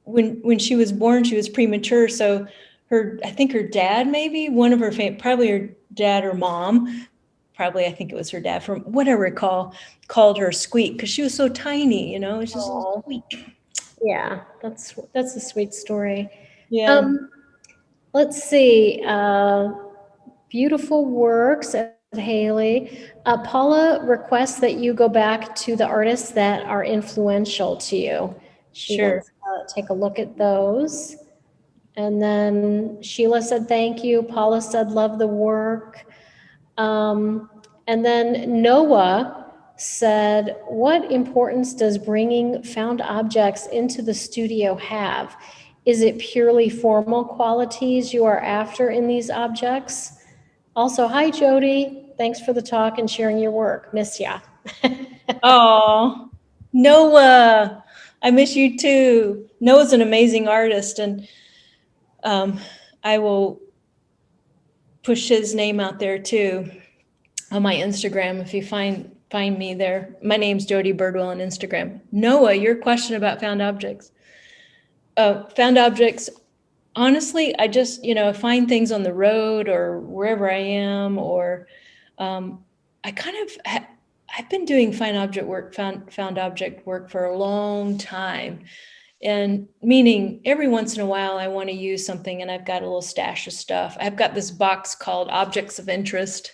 when she was born, she was premature. So I think her dad, maybe one of her, probably her dad or mom, probably I think it was her dad, from what I recall, called her Squeak because she was so tiny, it's just a little squeak. Yeah, that's a sweet story. Yeah. Let's see. Beautiful works, Haley. Paula requests that you go back to the artists that are influential to you. She Sure. wants to take a look at those. And then Sheila said, thank you. Paula said, love the work. And then Noah said, what importance does bringing found objects into the studio have? Is it purely formal qualities you are after in these objects? Also, hi, Jody. Thanks for the talk and sharing your work. Miss ya. Oh, Noah, I miss you too. Noah's an amazing artist, and I will push his name out there too on my Instagram. If you find me there, my name's Jody Birdwell on Instagram. Noah, your question about found objects. Found objects. Honestly, I just find things on the road or wherever I am, or I kind of I've been doing found object work for a long time. And meaning every once in a while I want to use something and I've got a little stash of stuff. I've got this box called Objects of Interest,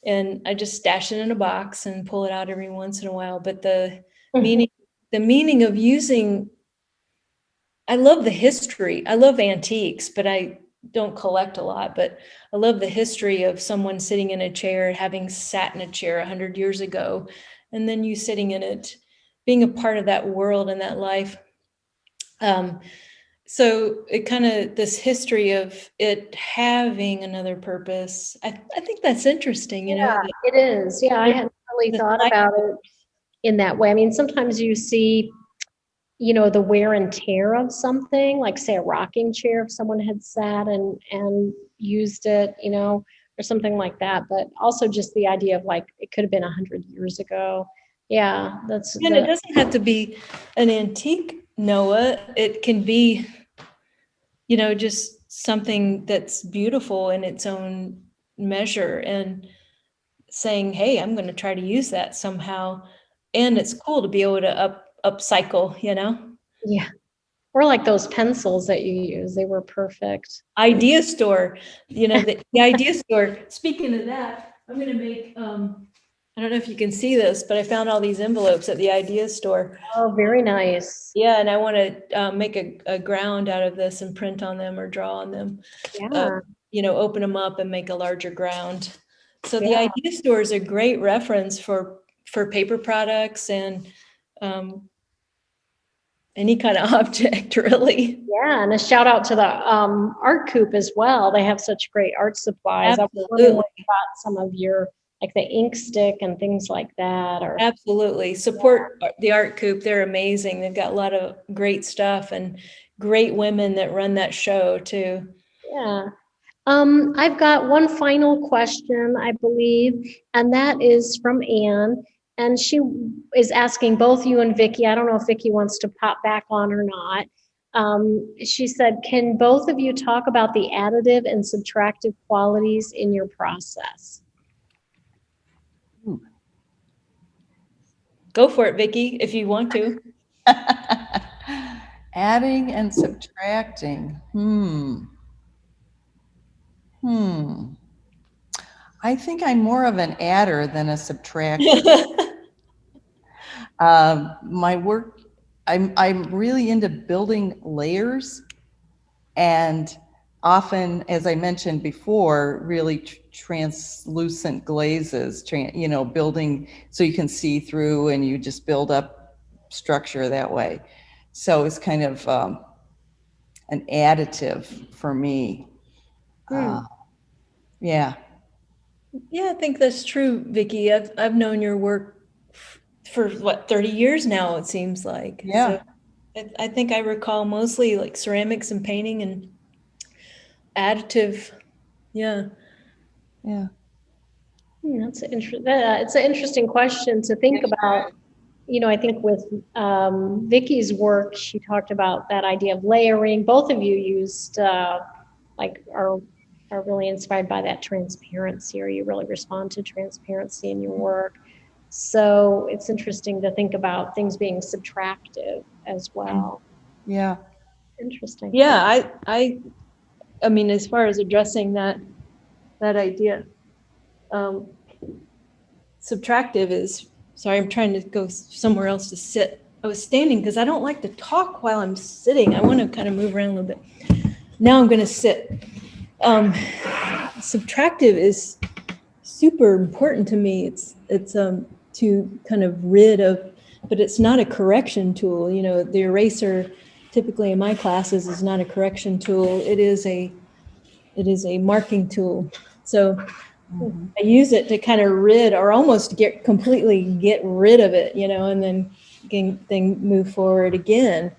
and I just stash it in a box and pull it out every once in a while. But the meaning of using, I love the history. I love antiques, but I don't collect a lot. But I love the history of someone sitting in a chair, having sat in a chair 100 years ago, and then you sitting in it, being a part of that world and that life. So it kind of, this history of it having another purpose, I think that's interesting, Yeah, it is. Yeah, I hadn't really thought about it in that way. I mean, sometimes you see, the wear and tear of something, like say a rocking chair, if someone had sat and used it, or something like that. But also just the idea of like, it could have been 100 years ago. Yeah, and it doesn't have to be an antique, Noah. It can be, just something that's beautiful in its own measure, and saying, hey, I'm going to try to use that somehow. And it's cool to be able to upcycle, Yeah. Or like those pencils that you use, they were perfect. Idea store, the idea store. Speaking of that, I'm going to make, I don't know if you can see this, but I found all these envelopes at the idea store. Oh, very nice. Yeah. And I want to make a ground out of this and print on them or draw on them. Yeah. Open them up and make a larger ground. So the idea store is a great reference for paper products and any kind of object, really. Yeah, and a shout out to the art coop as well. They have such great art supplies. Absolutely. I've got some of your, like the ink stick and things like that. Or absolutely support the art coop. They're amazing. They've got a lot of great stuff and great women that run that show too. Yeah. I've got one final question, I believe, and that is from Anne. And she is asking both you and Vicki. I don't know if Vicki wants to pop back on or not. She said, can both of you talk about the additive and subtractive qualities in your process? Go for it, Vicki, if you want to. Adding and subtracting. I think I'm more of an adder than a subtractor. My work, I'm really into building layers, and often, as I mentioned before, really translucent glazes, building so you can see through and you just build up structure that way. So it's kind of an additive for me. Yeah. Yeah, I think that's true, Vicki. I've known your work for what, 30 years now, it seems like. Yeah. So I think I recall mostly like ceramics and painting and additive. Yeah. Yeah. That's it's an interesting question to think about. I think with Vicky's work, she talked about that idea of layering. Both of you used are really inspired by that transparency, or you really respond to transparency in your work. So it's interesting to think about things being subtractive as well. Yeah. Interesting. Yeah, I mean, as far as addressing that idea, subtractive is, sorry, I'm trying to go somewhere else to sit. I was standing because I don't like to talk while I'm sitting. I want to kind of move around a little bit. Now I'm going to sit. Subtractive is super important to me. It's to kind of rid of, but it's not a correction tool. The eraser typically in my classes is not a correction tool. It is a marking tool. So I use it to kind of rid, or almost completely get rid of it, and then move forward again.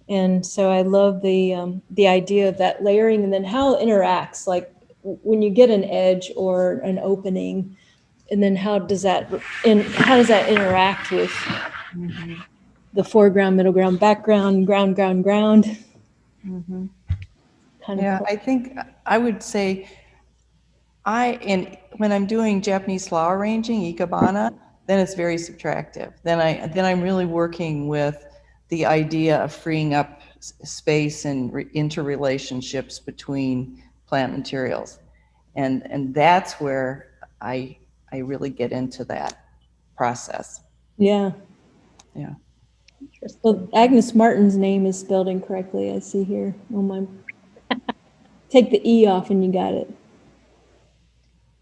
And so I love the idea of that layering, and then how it interacts, like when you get an edge or an opening, and then how does that interact with the foreground, middle ground, background, ground. Mm-hmm. Kind Yeah, of cool. I think I would say when I'm doing Japanese flower arranging, ikebana, then it's very subtractive. Then I'm really working with the idea of freeing up space and interrelationships between plant materials, and that's where I really get into that process. Yeah. Yeah. Well, Agnes Martin's name is spelled incorrectly, I see here on my. Take the E off and you got it.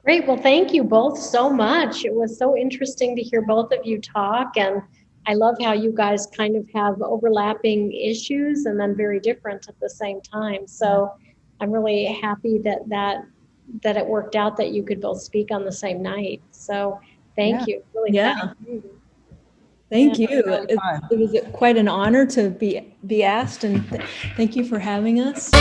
Great. Well, thank you both so much. It was so interesting to hear both of you talk, and I love how you guys kind of have overlapping issues and then very different at the same time. So I'm really happy that it worked out that you could both speak on the same night. So thank you. Really fascinating. Thank Yeah. you. It was quite an honor to be asked, and thank you for having us.